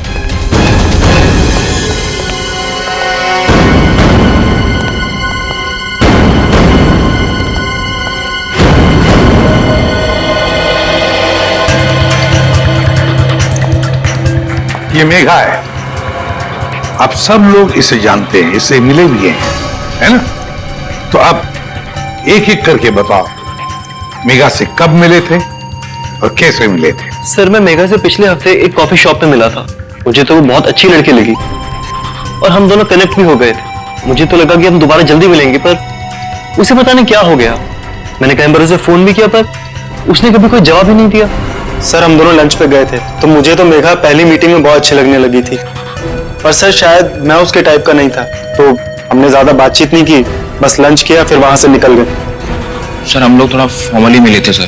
ये मेघा है, आप सब लोग इसे जानते हैं, इससे मिले भी हैं, है ना? तो अब एक एक करके बताओ, मेघा से कब मिले थे और कैसे मिले थे? सर मैं मेघा से पिछले हफ्ते एक कॉफी शॉप पे मिला था। मुझे तो वो बहुत अच्छी लड़की लगी और हम दोनों कनेक्ट भी हो गए थे। मुझे तो लगा कि हम दोबारा जल्दी मिलेंगे, पर उसे पता नहीं क्या हो गया। मैंने कई बार उसे फोन भी किया पर उसने कभी कोई जवाब ही नहीं दिया। सर हम दोनों लंच पे गए थे तो मुझे तो मेघा पहली मीटिंग में बहुत अच्छी लगने लगी थी, पर सर शायद मैं उसके टाइप का नहीं था, तो हमने ज्यादा बातचीत नहीं की, बस लंच किया फिर वहां से निकल गए। सर हम लोग थोड़ा फॉर्मली मिले थे सर।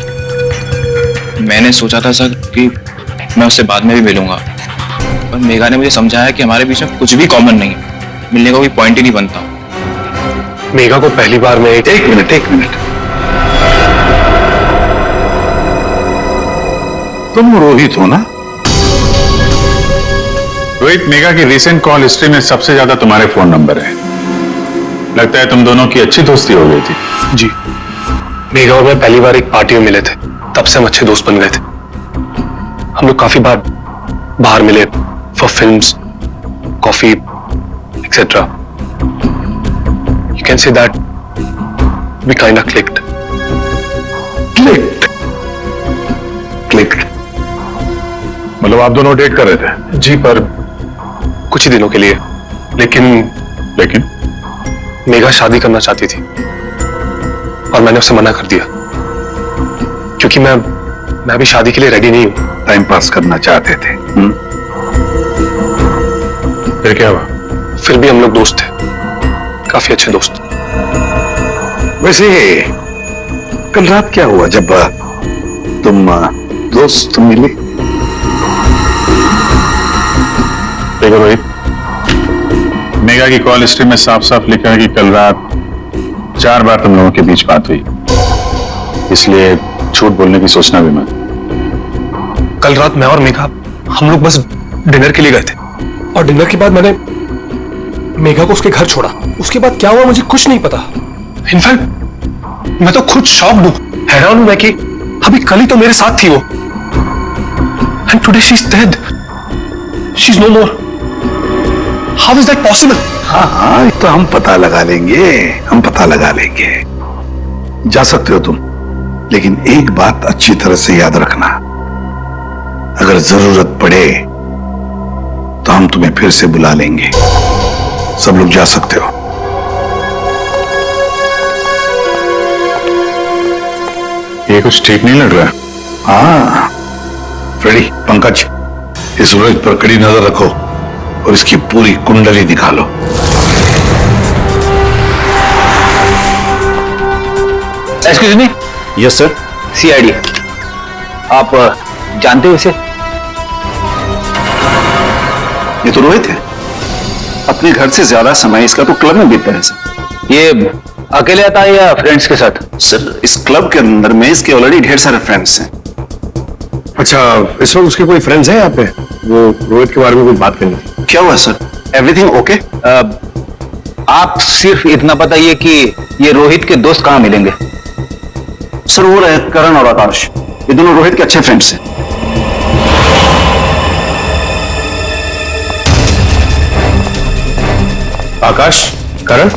मैंने सोचा था सर कि मैं उससे बाद में भी मिलूंगा, पर मेघा ने मुझे समझाया कि हमारे बीच में कुछ भी कॉमन नहीं है, मिलने का कोई पॉइंट ही नहीं बनता। मेघा को पहली बार में एक मिनट, तुम रोहित हो ना? रोहित, मेघा की रिसेंट कॉल हिस्ट्री में सबसे ज्यादा तुम्हारे फोन नंबर है। लगता है तुम दोनों की अच्छी दोस्ती हो गई थी। जी, मेघा और मैं पहली बार एक पार्टी में मिले थे, तब से हम अच्छे दोस्त बन गए थे। हम लोग काफी बार बाहर मिले for films, coffee etcetera. You can say that we kind of clicked. मतलब आप दोनों डेट कर रहे थे? जी, पर कुछ ही दिनों के लिए। लेकिन मेघा शादी करना चाहती थी और मैंने उसे मना कर दिया, क्योंकि मैं भी शादी के लिए रेडी नहीं हूं। टाइम पास करना चाहते थे। फिर क्या हुआ? फिर भी हम लोग दोस्त थे, काफी अच्छे दोस्त। वैसे कल रात क्या हुआ जब तुम दोस्त मिले? देखो रोहित, मेगा की कॉल हिस्ट्री में साफ साफ लिखा है कि कल रात 4 बार तुम लोगों के बीच बात हुई, इसलिए झूठ बोलने की सोचना भी मत। कल रात मैं और मेघा हम लोग बस डिनर के लिए गए थे और डिनर के बाद मैंने मेघा को उसके घर छोड़ा। उसके बाद क्या हुआ मुझे कुछ नहीं पता। इनफैक्ट मैं तो खुद शॉक्ड हूं, हैरान हूं मैं कि अभी कल ही तो मेरे साथ थी वो, and today she is dead, she is no more. How is that possible? हाँ हाँ, तो हम पता लगा लेंगे, हम पता लगा लेंगे। जा सकते हो तुम, लेकिन एक बात अच्छी तरह से याद रखना, अगर जरूरत पड़े तो हम तुम्हें फिर से बुला लेंगे। सब लोग जा सकते हो। ये कुछ ठीक नहीं लग रहा। हाँ फ्रेडी, पंकज, इस रोहित पर कड़ी नजर रखो और इसकी पूरी कुंडली दिखा लो। Excuse me. Yes sir. CID, आप जानते हो इसे? ये तो रोहित है। अपने घर से ज्यादा समय इसका तो क्लब में बीतता है सर। ये अकेले आता है या फ्रेंड्स के साथ? सर इस क्लब के अंदर में इसके ऑलरेडी ढेर सारे फ्रेंड्स हैं। अच्छा, इस वक्त उसके कोई फ्रेंड्स हैं यहाँ पे? वो रोहित के बारे में कुछ बात करनी थी। क्या हुआ सर? Everything okay? आप सिर्फ इतना बताइए कि ये रोहित के दोस्त कहाँ मिलेंगे? सर वो रहे करण और आकाश, ये दोनों रोहित के अच्छे फ्रेंड्स हैं। आकाश, करण?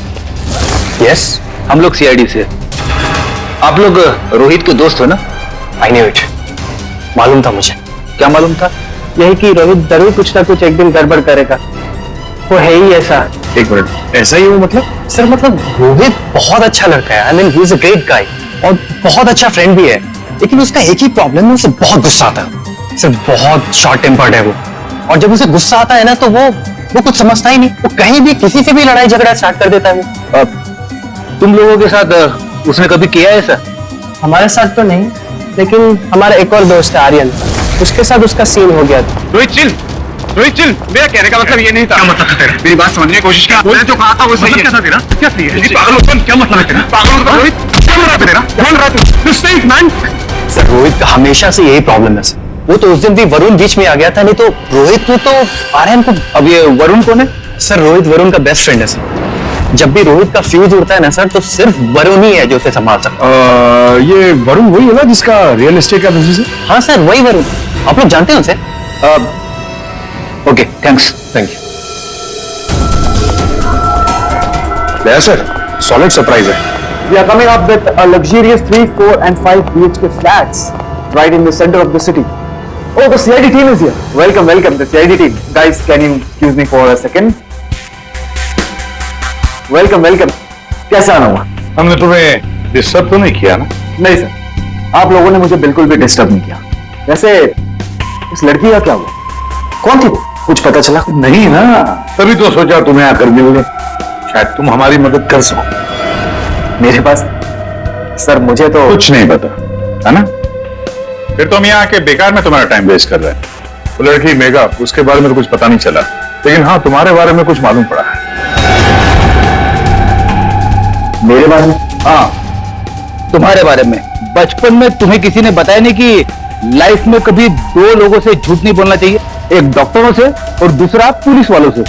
यस, हम लोग सीआईडी से। आप लोग रोहित के दोस्त हो ना? आई न्यू इट, मालूम था मुझे। क्या मालूम था? यही कि रोहित जरूर कुछ ना कुछ एक दिन गड़बड़ करेगा, वो है ही ऐसा। एक मिनट, ऐसा ही वो मतलब? सर मतलब रोहित बहुत अच्छा लड़का है, I mean he is a great guy और बहुत अच्छा फ्रेंड भी है, लेकिन उसका एक ही प्रॉब्लम है, उसे बहुत गुस्सा आता है। सर बहुत शॉर्ट टेम्पर्ड है वो, और जब उसे गुस्सा आता है ना तो वो कुछ समझता ही नहीं, वो कहीं भी किसी से भी लड़ाई झगड़ा स्टार्ट कर देता है। तुम लोगों के साथ उसने कभी किया है ऐसा? हमारे साथ तो नहीं, लेकिन हमारा एक और दोस्त है आर्यन, उसके साथ उसका सीन हो गया था। रोहित चिल, रोहित चिल, मेरा कहने का मतलब ये नहीं था। क्या मतलब है तेरा? मेरी बात समझने की कोशिश कर। मैंने जो कहा था वो सही है। क्या तेरा? क्या सही है? पागल, क्या मतलब है तेरा? पागल रोहित, क्या बोल रहा है तेरा? बोल रहा तू? सही मैन। सर रोहित का हमेशा से यही प्रॉब्लम है सर। वो तो उस दिन भी वरुण बीच में आ गया था, नहीं तो रोहित ने तो आर्यन को। अब ये वरुण कौन है? सर रोहित वरुण का बेस्ट फ्रेंड है सर। जब भी रोहित का फ्यूज उड़ता है ना सर, तो सिर्फ वरुण ही है जो उसे संभाल सकता है। ये वरुण वही है ना जिसका रियल एस्टेट का बिजनेस है? हाँ सर वही वरुण, आप लोग जानते हैं उसे? Okay thanks. Thank you sir, solid surprise है। We are coming up with a luxurious 3, 4 and 5 BHK flats right in the center of the city. Oh, the CID team is here. Welcome, welcome, the CID team. Guys, can you excuse me for a second? Welcome, welcome. कैसा आना हुआ? हमने तुम्हें disturb तो नहीं किया ना? नहीं सर, आप लोगों ने मुझे बिल्कुल भी डिस्टर्ब नहीं किया। वैसे इस लड़की का क्या हुआ? कौन थी वो? कुछ पता चला? नहीं ना, तभी तो सोचा तुम्हें आकर मिलने, शायद तुम हमारी मदद कर सको। मेरे पास सर मुझे तो कुछ नहीं पता है ना? फिर तुम यहाँ आके बेकार में तुम्हारा टाइम वेस्ट कर रहे हैं। वो लड़की मेगा, उसके बारे में तो कुछ पता नहीं चला, लेकिन हाँ तुम्हारे बारे में कुछ मालूम पड़ा है। मेरे बारे में? हाँ तुम्हारे बारे में। बचपन में तुम्हें किसी ने बताया नहीं कि लाइफ में कभी 2 लोगों से झूठ नहीं बोलना चाहिए, एक डॉक्टरों से और दूसरा पुलिस वालों से।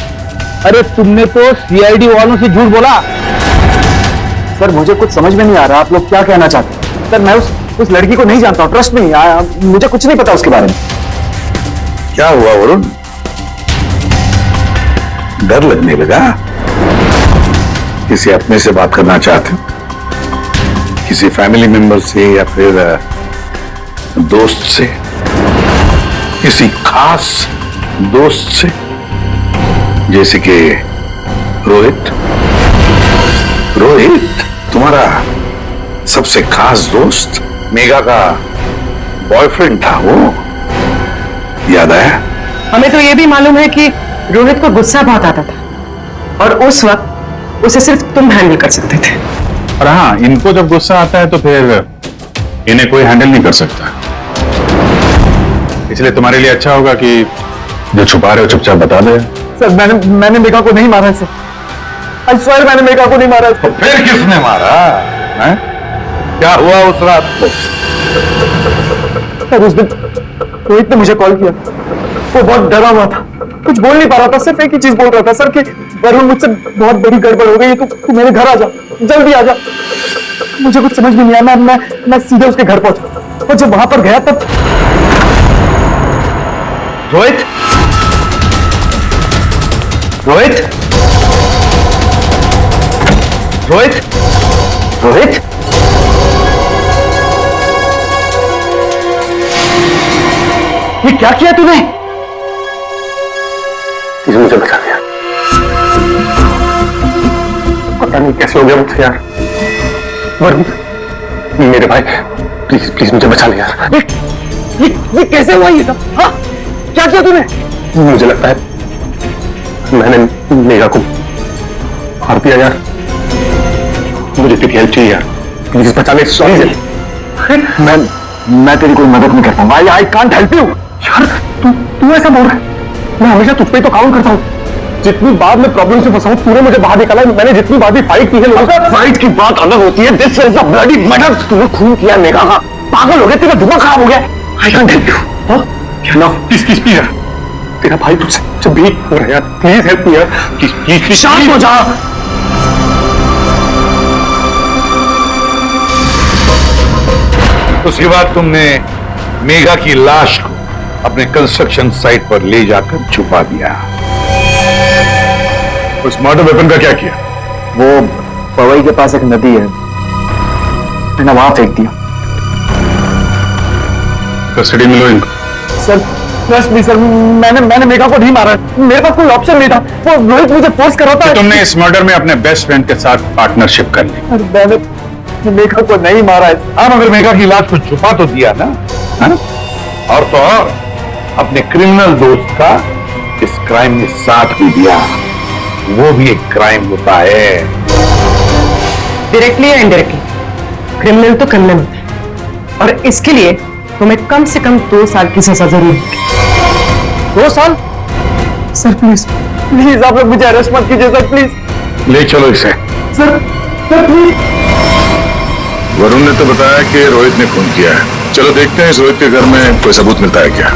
अरे तुमने तो सीआईडी वालों से झूठ बोला। सर मुझे कुछ समझ में नहीं आ रहा, आप लोग क्या कहना चाहते हैं? सर मैं उस लड़की को नहीं जानता हूँ, ट्रस्ट में नहीं, मुझे कुछ नहीं पता उसके बारे में। क्या हुआ वरुण? डर लगने लगा? किसी अपने से बात करना चाहते हो? किसी फैमिली मेंबर से या फिर दोस्त से? किसी खास दोस्त से, जैसे कि रोहित? रोहित तुम्हारा सबसे खास दोस्त, मेगा का बॉयफ्रेंड था वो, याद आया? हमें तो ये भी मालूम है कि रोहित को गुस्सा बहुत आता था और उस वक्त उसे सिर्फ तुम हैंडल कर सकते थे। और हाँ, इनको जब गुस्सा आता है तो फिर इन्हें कोई हैंडल नहीं कर सकता, इसलिए तुम्हारे लिए अच्छा होगा कि जो छुपा रहे हो चुपचाप बता दे। सर मैंने मेघा को नहीं मारा है सर। आई स्वेयर मैंने मेघा को नहीं मारा है। तो फिर किसने मारा है? क्या हुआ उस रात को? सर उस दिन रोहित ने मुझे कॉल किया, वो बहुत डरा हुआ था, कुछ बोल नहीं पा रहा था, सिर्फ एक ही चीज बोल रहा था सर कि वरुण मुझसे बहुत बड़ी गड़बड़ हो गई है, तू मेरे घर आ जा, जल्दी आ जा। मुझे कुछ समझ में नहीं आया, मैं सीधे उसके घर पहुंचा और जब वहां पर गया तब रोहित, रोहित, रोहित, रोहित, ये क्या किया तूने? किसी मुझे बचा दिया, पता नहीं कैसे हो गया मुझसे यार। वरुण, मेरे भाई, प्लीज प्लीज मुझे बचा ले यार। ये कैसे हुआ ये सब? हाँ, क्या किया तूने? मुझे लगता है मैंने मेघा को मार दिया यार। मुझे तेरी हेल्प चाहिए यार, प्लीज बचा ले। सॉरी, मैं तेरी कोई मदद नहीं कर पाऊंगा। आई कांट हेल्प यू यार। तू ऐसा बोल रहा है? मैं हमेशा तुझ पे तो काउंट करता हूँ। जितनी बार मैं प्रॉब्लम से फंसा हूँ तूने मुझे बाहर निकाला है। मैंने जितनी बार भी फाइट की है लोगों से। फाइट की बात अलग होती है। This is a bloody murder. तूने खून किया मेघा का। पागल हो गया, तेरा दिमाग खराब हो गया। I can't help you. No please please please यार, तेरा भाई तुझसे भी हो रहा है यार। प्लीज हेल्प मी यार, प्लीज प्लीज प्लीज। शांत हो जा। उसके बाद तुमने मेघा की लाश को अपने कंस्ट्रक्शन साइट पर ले जाकर छुपा दिया। उस मर्डर वेपन का क्या किया? वो पवई के पास एक नदी है, मैंने वहां फेंक दिया। कस्टडी में लो इनको। सर ट्रस्ट मी सर, मैंने मेघा को नहीं मारा, मेरे पास कोई ऑप्शन नहीं था। वो रोहित मुझे फोर्स कर रहा था। तुमने इस मर्डर में अपने बेस्ट फ्रेंड के साथ पार्टनरशिप कर ली। मैंने मेघा को नहीं मारा है। हाँ, मगर मेघा की लाश को छुपा तो दिया ना, है? और तो और अपने क्रिमिनल दोस्त का इस क्राइम में साथ भी दिया। वो भी एक क्राइम होता है। डायरेक्टली या इनडायरेक्टली क्रिमिनल तो क्रिमिनल होता है, और इसके लिए तुम्हें कम से कम 2 साल की सजा जरूर होगी। 2 साल? सर प्लीज प्लीज आप लोग मुझे अरेस्ट मत कीजिए सर, प्लीज। ले चलो इसे। Sir please. वरुण ने तो बताया कि रोहित ने खून किया है। चलो देखते हैं इस रोहित के घर में कोई सबूत मिलता है क्या।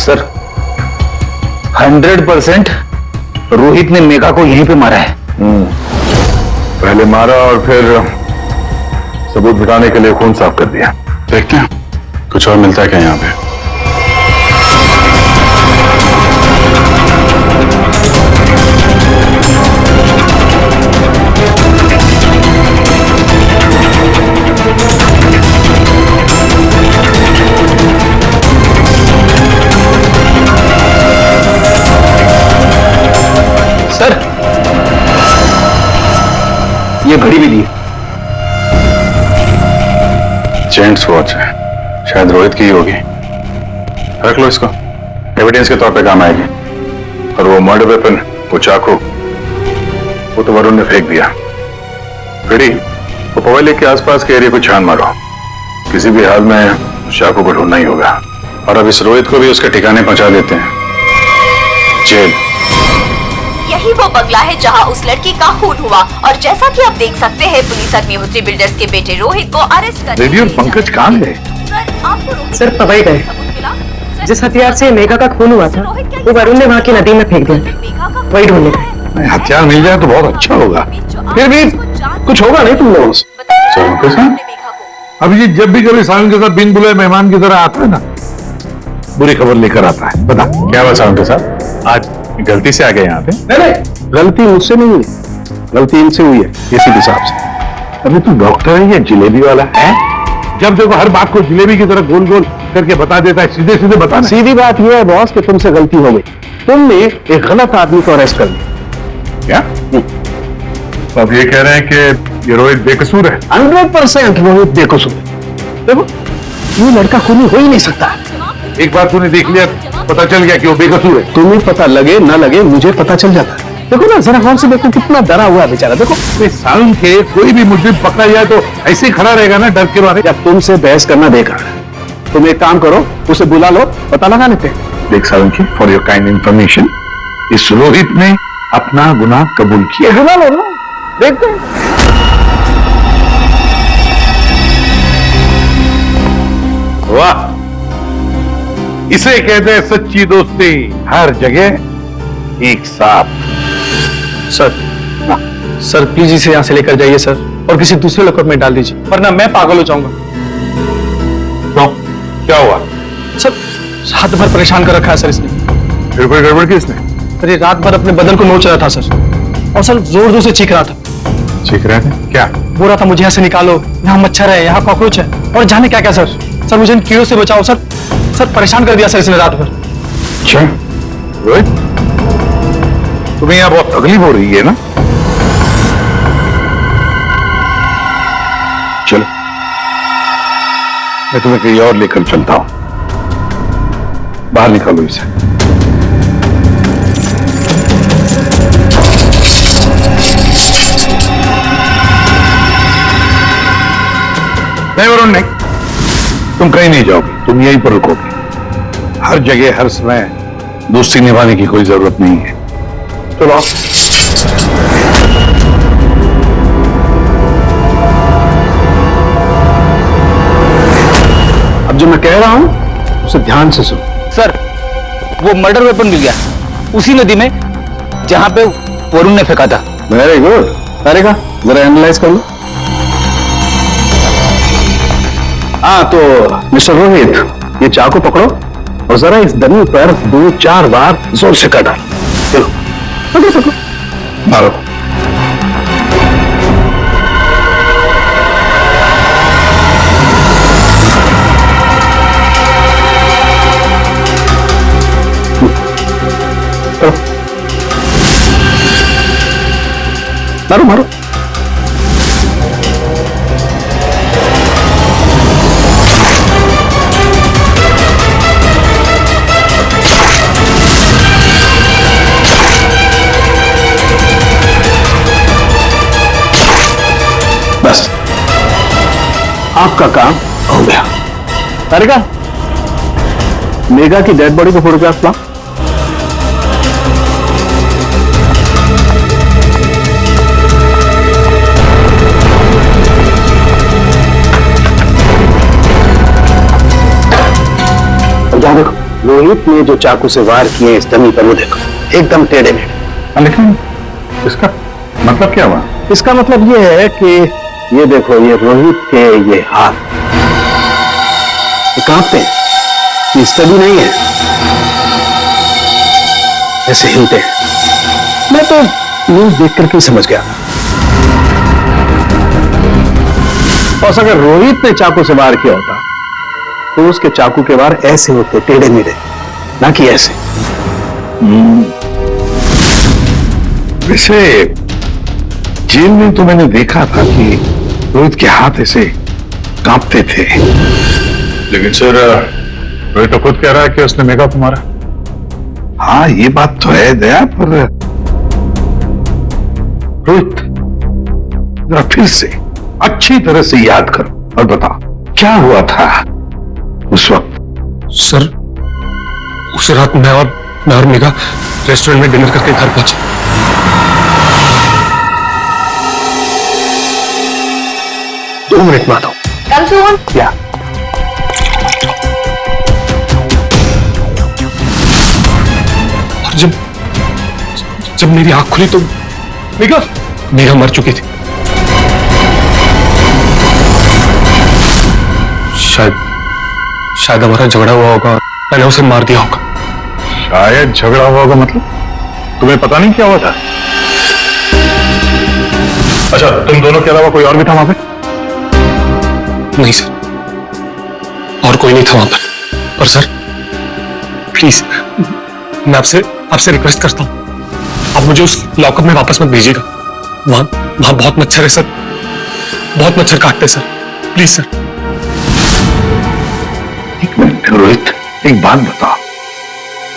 सर 100% रोहित ने मेघा को यहीं पे मारा है। पहले मारा और फिर सबूत मिटाने के लिए खून साफ कर दिया। देखते हैं कुछ और मिलता है क्या यहाँ पे। सर ये घड़ी भी दी। जेंट्स वॉच है, शायद रोहित की ही होगी। रख लो इसको, एविडेंस के तौर पे काम आएगी। और वो मर्डर वेपन, वो चाकू, वो तो वरुण ने फेंक दिया। रेडी, वो पवई लेक के आसपास के एरिया को छान मारो। किसी भी हाल में उस चाकू को ढूंढना ही होगा। और अब इस रोहित को भी उसके ठिकाने पहुंचा देते हैं, जेल। यही वो बंगला है जहां उस लड़की का खून हुआ, और जैसा कि आप देख सकते हैं पुलिस अग्निहोत्री बिल्डर्स के बेटे रोहित को अरेस्ट कर। रेडी और पंकज कहां गए? सर पवई गए। जिस हथियार से मेघा का खून हुआ था वो वरुण ने वहां की नदी में फेंक दिया, वही ढूंढने गए। हथियार मिल जाए तो बहुत अच्छा होगा। फिर भी कुछ होगा नहीं तुम लोगों से। अभिजीत जब भी कभी सावन के साथ बिन बुलाए मेहमान की तरह आता है ना, बुरी खबर लेकर आता है। बता क्या हुआ सावन के साथ? आज गलती से आ गए यहाँ पे? नहीं, गलती मुझसे नहीं हुई। गलती इनसे हुई है एसीपी साहब से। अभी तू डॉक्टर है या जिलेबी वाला है? जब देखो हर बात को जिलेबी की तरह गोल गोल करके बता देता है, सीधे सीधे बता। सीधी बात यह है बॉस कि तुमसे गलती हो गई, तुमने एक गलत आदमी को अरेस्ट कर लिया। क्या? तो अब ये कह रहे हैं कि ये रोहित बेकसूर है? 100% रोहित बेकसूर है। देखो ये लड़का खूनी हो ही नहीं सकता। एक बार तूने देख लिया, पता चल गया कि वो बेकसूर है। तुम्हें पता लगे ना लगे, मुझे पता चल जाता है। देखो ना जरा गौर से देखो, कितना डरा हुआ है बेचारा। देखो साल के कोई भी मुजरिम पकड़ा जाए तो ऐसे ही खड़ा रहेगा ना डर के मारे। जब तुमसे बहस करना बेकार है, तुम एक काम करो, उसे बुला लो, पता लगा लेते हैं। देख सालंकी, फॉर योर काइंड इंफॉर्मेशन, इस रोहित ने अपना गुनाह कबूल किया। बुला लो ना, देखते हैं। वाह, इसे कहते हैं सच्ची दोस्ती, हर जगह एक साथ। सर प्लीज इसे यहां से लेकर जाइए सर, और किसी दूसरे लॉकर में डाल दीजिए, वरना मैं पागल हो जाऊंगा। तो क्या हुआ? सर रात भर परेशान कर रखा है सर इसने। फिर कोई गड़बड़ की इसने? सर ये रात भर अपने बदन को नोच रहा था सर, और सर जोर जोर से चीख रहा था। चीख रहे थे? क्या बोल रहा था? मुझे यहाँ से निकालो, यहाँ मच्छर है, यहाँ कॉकरोच है, और जाने क्या क्या सर। सर मुझे इन कीड़ों से बचाओ सर। सर परेशान कर दिया सर इसने रात भर। अच्छा रोहित, तुम्हें यहाँ बहुत तकलीफ हो रही है ना? चलो मैं तुम्हें कहीं और लेकर चलता हूं। बाहर निकालो इसे। नहीं वरुण नहीं, तुम कहीं नहीं जाओगे, तुम यहीं पर रुकोगे। हर जगह हर समय दोस्ती निभाने की कोई जरूरत नहीं है। चलो अब जो मैं कह रहा हूं उसे ध्यान से सुनो। सर वो मर्डर वेपन मिल गया उसी नदी में जहां पे वरुण ने फेंका था। Very good. करेगा जरा एनालाइज कर लो। हाँ तो मिस्टर रोहित, ये चाकू पकड़ो और जरा इस डमी पर 2-4 बार जोर से काटा। चलो पकड़ो पकड़ो, मारो। मारो मारो। बस आपका काम हो गया। तारिका, मेघा की डेड बॉडी को फोटोग्राफ ला। यहाँ देखो, रोहित ने जो चाकू से वार किए इस डमी पर, वो देखो एकदम टेढ़े मेढ़े। लेकिन इसका मतलब क्या हुआ? इसका मतलब ये है कि ये देखो, ये रोहित के ये हाथ ये कांपते हैं, ये स्टडी नहीं है, ऐसे हिलते हैं। मैं तो न्यूज देख करके समझ गया। और अगर रोहित ने चाकू से वार किया होता तो उसके चाकू के वार ऐसे होते, टेढ़े मेढ़े, ना कि ऐसे। वैसे जेल में तो मैंने देखा था कि रोहित के हाथ ऐसे कांपते थे। लेकिन सर रोहित तो खुद कह रहा है कि उसने मेघा को मारा। हाँ ये बात तो है दया, पर रोहित जरा फिर से अच्छी तरह से याद करो और बताओ क्या हुआ था उस वक्त। सर उस रात मैं और मेघा रेस्टोरेंट में डिनर करके घर पहुंचे। 2 मिनट में आता हूं। कम सुन। क्या? और जब मेरी आंख खुली तो मेघा मर चुकी थी। शायद हमारा झगड़ा हुआ होगा, मैंने उसे मार दिया होगा। शायद झगड़ा हुआ होगा मतलब? तुम्हें पता नहीं क्या हुआ था? अच्छा, तुम दोनों के अलावा कोई और भी था वहां पे? नहीं सर, और कोई नहीं था वहां पर। और सर प्लीज, मैं आपसे रिक्वेस्ट करता हूं, आप मुझे उस लॉकअप में वापस मत भेजिएगा। वहां बहुत मच्छर है सर, बहुत मच्छर काटते हैं सर, प्लीज सर। एक मिनट रोहित, एक बात बताओ,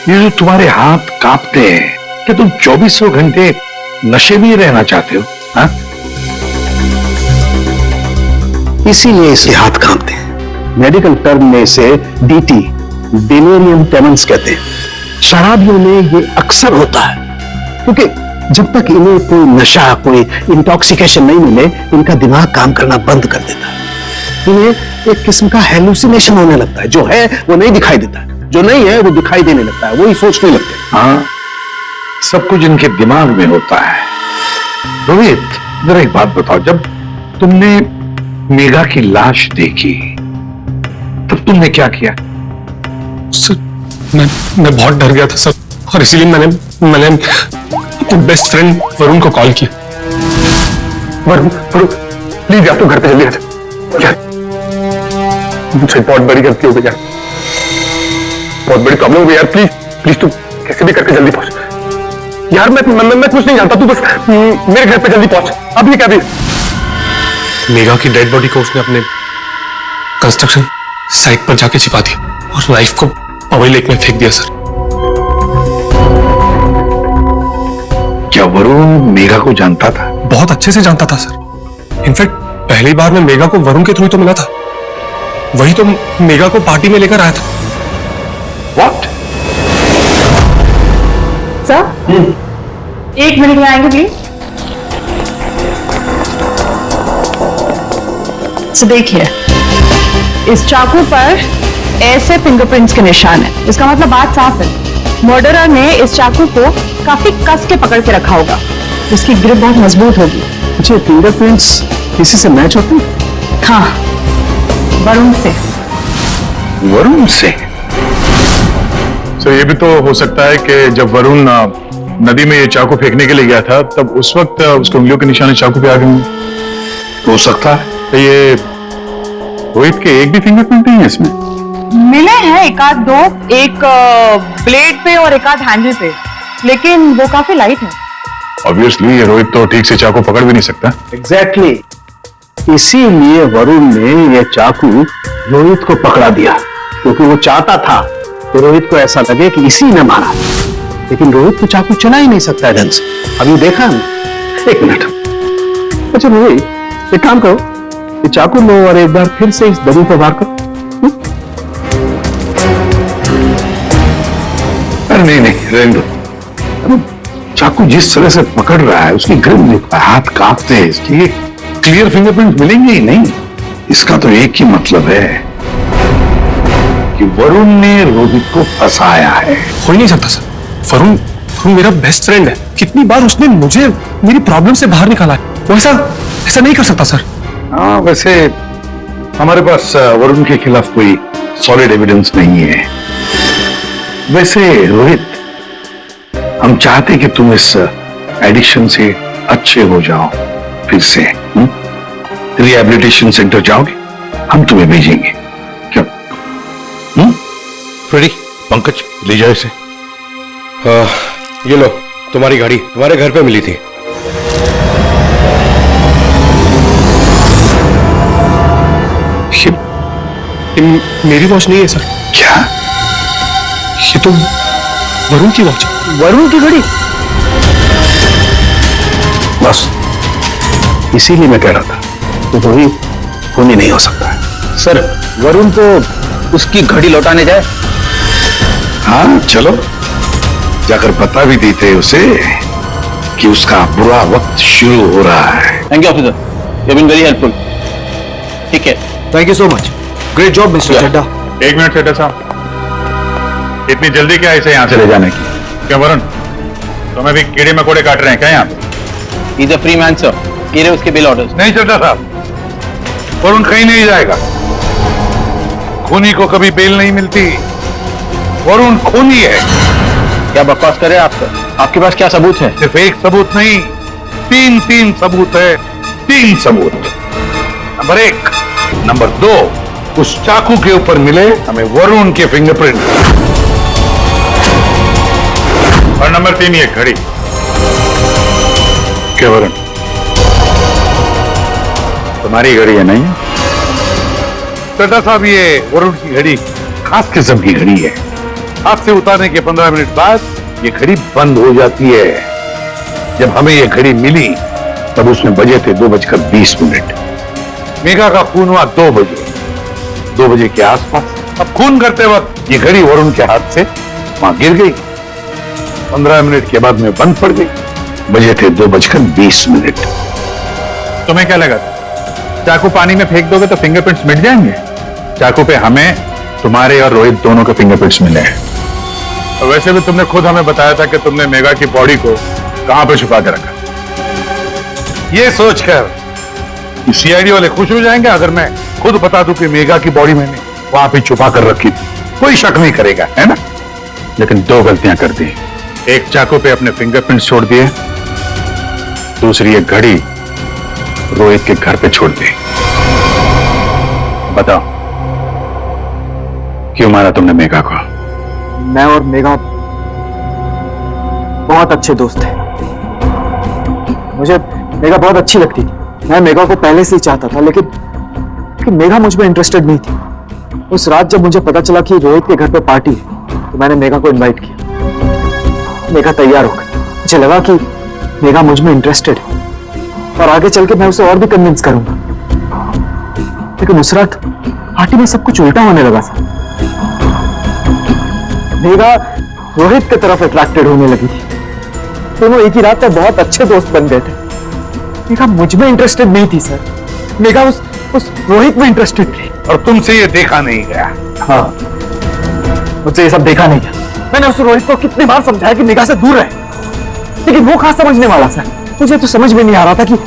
ये जो तुम्हारे हाथ कांपते हैं, क्या तुम 2400 घंटे नशे में ही रहना चाहते हो? हाँ? इसीलिए इसके हाथ कांपते हैं। मेडिकल टर्म में इसे डीटी, डिलेरियम ट्रेमेंस कहते हैं। शराबियों में ये अक्सर होता है, क्योंकि जब तक इन्हें कोई नशा, कोई इंटॉक्सिकेशन नहीं मिले, इनका दिमाग काम करना बंद कर देता है। इन्हें एक किस्म का हेलुसिनेशन होने लगता है। जो है वो नहीं दिखाई देता है, जो नहीं है वो दिखाई देने लगता है, वही सोचने लगते हैं। हाँ, सब कुछ इनके दिमाग में होता है। रोहित, जरा एक बात बताओ, जब तुमने मेघा की लाश देखी तब तुमने क्या किया? सर मैं बहुत डर गया था सर, और इसीलिए मैंने अपने बेस्ट फ्रेंड वरुण को कॉल किया। वरुण प्लीज आप तो घर पे जल्दी आ जाओ यार, मुझसे बहुत बड़ी गलती हो गई यार, बहुत बड़ी प्रॉब्लम हो गई यार। प्लीज तू कैसे भी करके जल्दी पहुंच यार। मैं कुछ नहीं जानता, तू बस मेरे घर पे जल्दी पहुंच। अब ये क्या भी मेघा की डेड बॉडी को उसने अपने कंस्ट्रक्शन साइट पर जाके छिपा दिया और नाइफ को पवई लेक में फेंक दिया सर। क्या वरुण मेघा को जानता था? बहुत अच्छे से जानता था सर। इनफैक्ट पहली बार मैं मेघा को वरुण के थ्रू तो मिला था, वही तो मेघा को पार्टी में लेकर आया था। What? सर 1 मिनट में आएंगे प्लीज। तो देखिए, इस चाकू पर ऐसे फिंगरप्रिंट्स के निशान है, इसका मतलब बात साफ है, मर्डरर ने इस चाकू को काफी कस के पकड़ के रखा होगा, इसकी ग्रिप बहुत मजबूत होगी। अच्छा, फिंगरप्रिंट्स किसी से मैच होते हैं? हाँ, वरुण से। वरुण से? सर ये भी तो हो सकता है कि जब वरुण नदी में ये चाकू फेंकने के लिए गया था, तब उस वक्त उसके उंगलियों के निशान चाकू पे आ गए होंगे। हो सकता है। तो ये रोहित के एक भी फिंगरप्रिंट नहीं है इसमें? मिले हैं एक आध दो, एक ब्लेड पे और एक आध हैंडल पे, लेकिन वो काफी लाइट है। ऑब्वियसली ये रोहित तो ठीक से चाकू पकड़ भी नहीं सकता। एग्जैक्टली, इसीलिए वरुण ने यह चाकू रोहित को पकड़ा दिया, क्योंकि वो चाहता था कि रोहित को ऐसा लगे कि इसी ने मारा। लेकिन रोहित तो चाकू चला ही नहीं सकता है ढंग से। अभी देखा ना? एक मिनट। अच्छा रोहित, एक काम करो, ये चाकू लो और एक बार फिर से इस दरी पर वार करो। अरे नहीं, रहने दो। चाकू जिस तरह से पकड़ रहा है, उसकी ग्रिप देखो, हाथ कांपते हैं इसलिए क्लियर फिंगरप्रिंट मिलेंगे ही नहीं। इसका तो एक ही मतलब है कि वरुण ने रोहित को फंसाया है। हो ही नहीं सकता सर, वरुण मेरा बेस्ट फ्रेंड है। कितनी बार उसने मुझे मेरी प्रॉब्लम से बाहर निकाला है, वो ऐसा नहीं कर सकता सर। हाँ, वैसे हमारे पास वरुण के खिलाफ कोई सॉलिड एविडेंस नहीं है। वैसे रोहित, हम चाहते कि तुम इस एडिक्शन से अच्छे हो जाओ, फिर से रिहैबिलिटेशन सेंटर जाओगे, हम तुम्हें भेजेंगे। क्यों? फ्रेडी, पंकज ले जाओ इसे। ये लो, तुम्हारी गाड़ी तुम्हारे घर पे मिली थी। ये मेरी वॉच नहीं है सर। क्या? ये तो वरुण की वॉच। वरुण की घड़ी? बस इसीलिए मैं कह रहा था कि रोहित खून ही नहीं हो सकता है। सर, वरुण को उसकी घड़ी लौटाने जाए? हाँ चलो, जाकर बता भी देते उसे कि उसका बुरा वक्त शुरू हो रहा है। Thank you officer, you been very helpful. ठीक है, thank you so much, great job mister Chadha. एक मिनट सेठा साहब, इतनी जल्दी क्या इसे यहाँ से ले जाने की? क्या वरुण, तुम्हें भी कीड़े मकोड़े काट रहे हैं क्या यहाँ? Is a free man sir, ये रहे उसके बिल ऑर्डर्स। नहीं चड्डा साहब, वरुण कहीं नहीं जाएगा। खूनी को कभी बेल नहीं मिलती। वरुण खूनी है। क्या बकवास कर रहे हैं आप? आपके पास क्या सबूत है? सिर्फ एक सबूत नहीं, तीन सबूत है। 3 सबूत। नंबर 1, नंबर 2, उस चाकू के ऊपर मिले हमें वरुण के फिंगरप्रिंट, और नंबर 3 ये घड़ी। क्या वरुण, तुम्हारी घड़ी है नहीं? चड्ढा साहब, ये वरुण की घड़ी खास किस्म की घड़ी है। हाथ से उतारने के 15 मिनट बाद ये घड़ी बंद हो जाती है। जब हमें ये घड़ी मिली तब उसमें बजे थे 2:20। मेघा का खून हुआ 2 बजे के आसपास। अब खून करते वक्त ये घड़ी वरुण के हाथ से वहां गिर गई। 15 मिनट के बाद में बंद पड़ गई। बजे थे 2:20। तुम्हें क्या लगा चाकू पानी में फेंक दोगे तो फिंगरप्रिंट्स मिट जाएंगे? चाकू पे हमें, तुम्हारे और रोहित दोनों के फिंगरप्रिंट्स मिले हैं। और वैसे भी तुमने खुद हमें बताया था कि तुमने मेघा की बॉडी को कहां पे छुपा के रखा। ये सोचकर सीआईडी वाले खुश हो जाएंगे अगर मैं खुद बता दूं कि मेघा की बॉडी मैंने वहां पे छुपा कर रखी थी। कोई शक नहीं करेगा, है ना? लेकिन 2 गलतियां कर दी। एक चाकू पे अपने फिंगरप्रिंट्स छोड़ दिए, दूसरी एक घड़ी रोहित के घर पे छोड़ दी। बताओ, क्यों मारा तुमने मेघा को? मैं और मेघा बहुत अच्छे दोस्त थे। मुझे मेघा बहुत अच्छी लगती थी। मैं मेघा को पहले से ही चाहता था, लेकिन मेघा मुझ में इंटरेस्टेड नहीं थी। उस रात जब मुझे पता चला कि रोहित के घर पे पार्टी है तो मैंने मेघा को इनवाइट किया। मेघा तैयार हो गई। मुझे लगा कि मेघा मुझ में इंटरेस्टेड है और आगे चल के मैं उसे और भी कन्विंस करूंगा। लेकिन उस रात पार्टी में सब कुछ उल्टा होने लगा था। मेघा रोहित की तरफ अट्रैक्टेड होने लगी थी। दोनों एक ही रात में बहुत अच्छे दोस्त बन गए थे। मेघा मुझ में इंटरेस्टेड नहीं थी सर। मेघा उस रोहित में इंटरेस्टेड थी। और तुमसे ये देखा नहीं गया? हाँ, मुझसे ये सब देखा नहीं गया। मैंने उस रोहित को कितनी बार समझाया कि मेघा से दूर रहे, लेकिन वो कहां समझने वाला सर। मुझे तो समझ में नहीं आ रहा था कि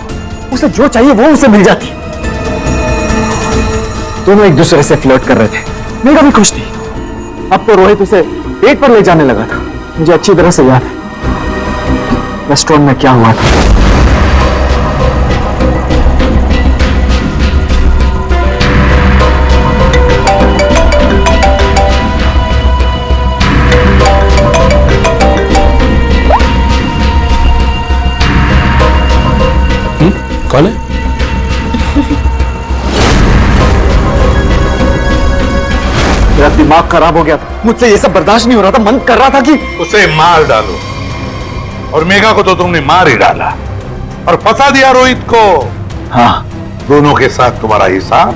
उसे जो चाहिए वो उसे मिल जाती। दोनों एक दूसरे से फ्लर्ट कर रहे थे। मेघा भी खुश थी। अब तो रोहित उसे डेट पर ले जाने लगा था। मुझे अच्छी तरह से याद है रेस्टोरेंट में क्या हुआ था। कौन है? मेरा दिमाग खराब हो गया था। मुझसे ये सब बर्दाश्त नहीं हो रहा था। मन कर रहा था कि उसे मार डालो। और मेघा को तो तुमने मार ही डाला और फंसा दिया रोहित को। हाँ, दोनों के साथ तुम्हारा हिसाब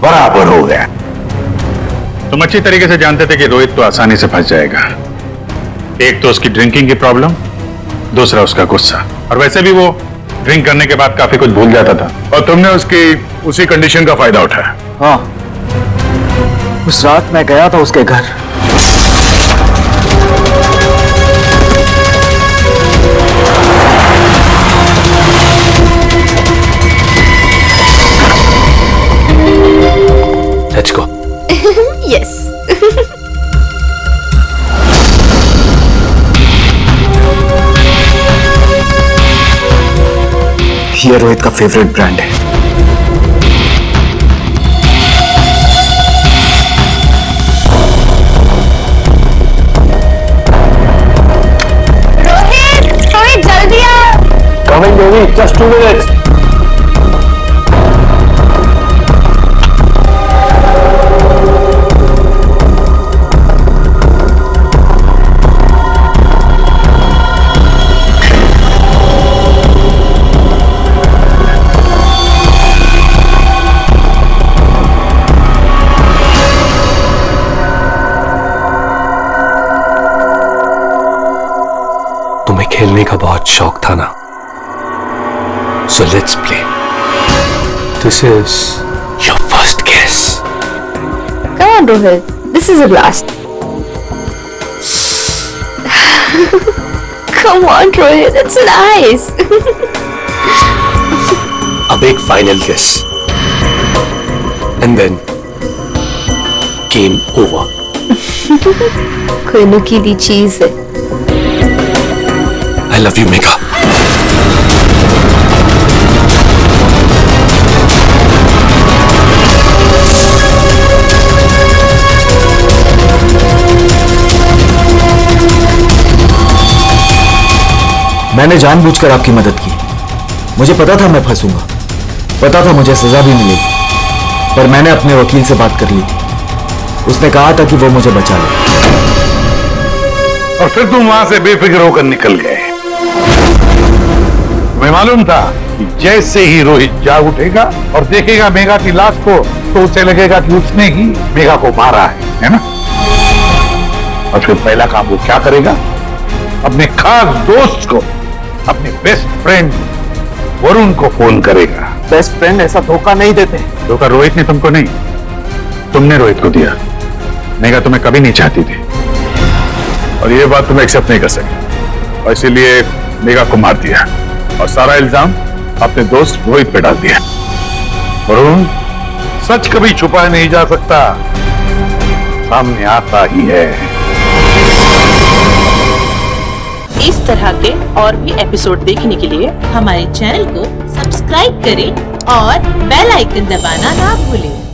बराबर हो गया। तुम अच्छी तरीके से जानते थे कि रोहित तो आसानी से फंस जाएगा। एक तो उसकी ड्रिंकिंग की प्रॉब्लम, दूसरा उसका गुस्सा। और वैसे भी वो ड्रिंक करने के बाद काफी कुछ भूल जाता था और तुमने उसकी उसी कंडीशन का फायदा उठाया। हाँ, उस रात मैं गया था उसके घर। Let's go. Yes. ये रोहित का फेवरेट ब्रांड है। रोहित जल्दी आ। Coming, baby. Just 2 minutes. तुम्हें खेलने का बहुत शौक था ना, so let's play. This is your first kiss. Come on, Rohit. This is the last. Come on, Rohit. It's nice. अब एक फाइनल किस and then game over. कोई नुकीली चीज है। I love you, Megha. मैंने जानबूझकर आपकी मदद की। मुझे पता था मैं फंसूंगा, पता था मुझे सजा भी मिलेगी, पर मैंने अपने वकील से बात कर ली थी। उसने कहा था कि वो मुझे बचा ले। और फिर तुम वहां से बेफिक्र होकर निकल गए। तुम्हें मालूम था कि जैसे ही रोहित जाग उठेगा और देखेगा मेघा की लाश को, तो उसे लगेगा कि उसने ही मेघा को मारा है ना? और फिर पहला काम वो क्या करेगा? अपने खास दोस्त को, अपने बेस्ट फ्रेंड वरुण को फोन करेगा। बेस्ट फ्रेंड ऐसा धोखा नहीं देते। धोखा रोहित ने तुमको नहीं, तुमने रोहित को दिया। मेघा तुम्हें कभी नहीं चाहती थी और ये बात तुम एक्सेप्ट नहीं कर सके, और इसीलिए मेघा को मार दिया और सारा इल्जाम अपने दोस्त रोहित पे डाल दिया। वरुण, सच कभी छुपाया नहीं जा सकता, सामने आता ही है। इस तरह के और भी एपिसोड देखने के लिए हमारे चैनल को सब्सक्राइब करें और बेल आइकन दबाना ना भूलें।